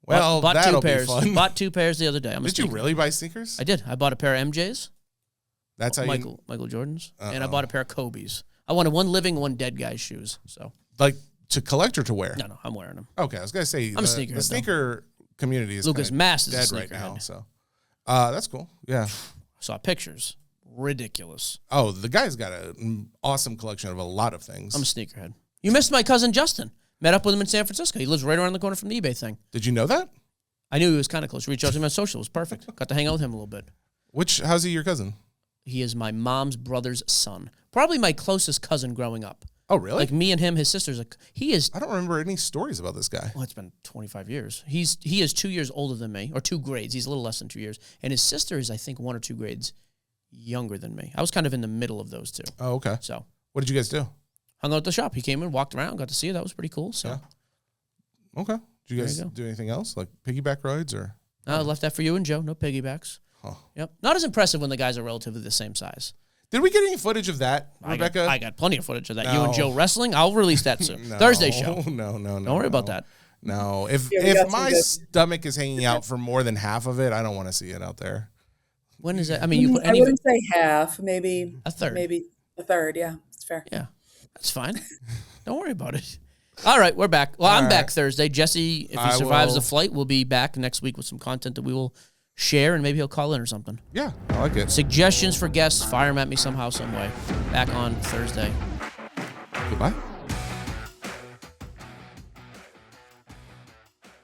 Well, bought that'll 2 pairs. be fun. Bought 2 pairs the other day. Did you really buy sneakers? I did. I bought a pair of MJs. That's how Michael Jordans. And I bought a pair of Kobe's. I wanted one living, one dead guy's shoes. So Like to collect or to wear? No, I'm wearing them. Okay, I was gonna say I'm a sneakerhead. The sneaker community is Lucas Mass is dead a right now. sneakerhead. So that's cool. Yeah. Saw pictures. Ridiculous. Oh, the guy's got an awesome collection of a lot of things. I'm a sneakerhead. You missed my cousin Justin. Met up with him in San Francisco. He lives right around the corner from the eBay thing. Did you know that? I knew he was kind of close. Reached out to him on social. It was perfect. Got to hang out with him a little bit. How's he your cousin? He is my mom's brother's son. Probably my closest cousin growing up. Oh, really? Like me and him, his sister's he is. I don't remember any stories about this guy. Well, it's been 25 years. He is 2 years older than me, or 2 grades. He's a little less than 2 years. And his sister is, I think, 1 or 2 grades younger than me. I was kind of in the middle of those two. Oh, okay. So what did you guys do? Hung out at the shop. He came in, walked around, got to see it. That was pretty cool. So, yeah. Okay. Did you guys do anything else, like piggyback rides or? I left that for you and Joe. No piggybacks. Huh. Yep. Not as impressive when the guys are relatively the same size. Did we get any footage of that, Rebecca? I got plenty of footage of that. No. You and Joe wrestling. I'll release that soon. Thursday show. No. Don't worry about that. No. If my stomach is hanging out for more than half of it, I don't want to see it out there. When is that? I mean, I wouldn't say half, maybe a third. Maybe a third. Yeah, it's fair. Yeah, that's fine. Don't worry about it. All right, we're back. Well, I'm back Thursday. Jesse, if he survives the flight, will be back next week with some content that we will share, and maybe he'll call in or something. Yeah, I like it. Suggestions for guests, fire them at me somehow, some way. Back on Thursday. Goodbye.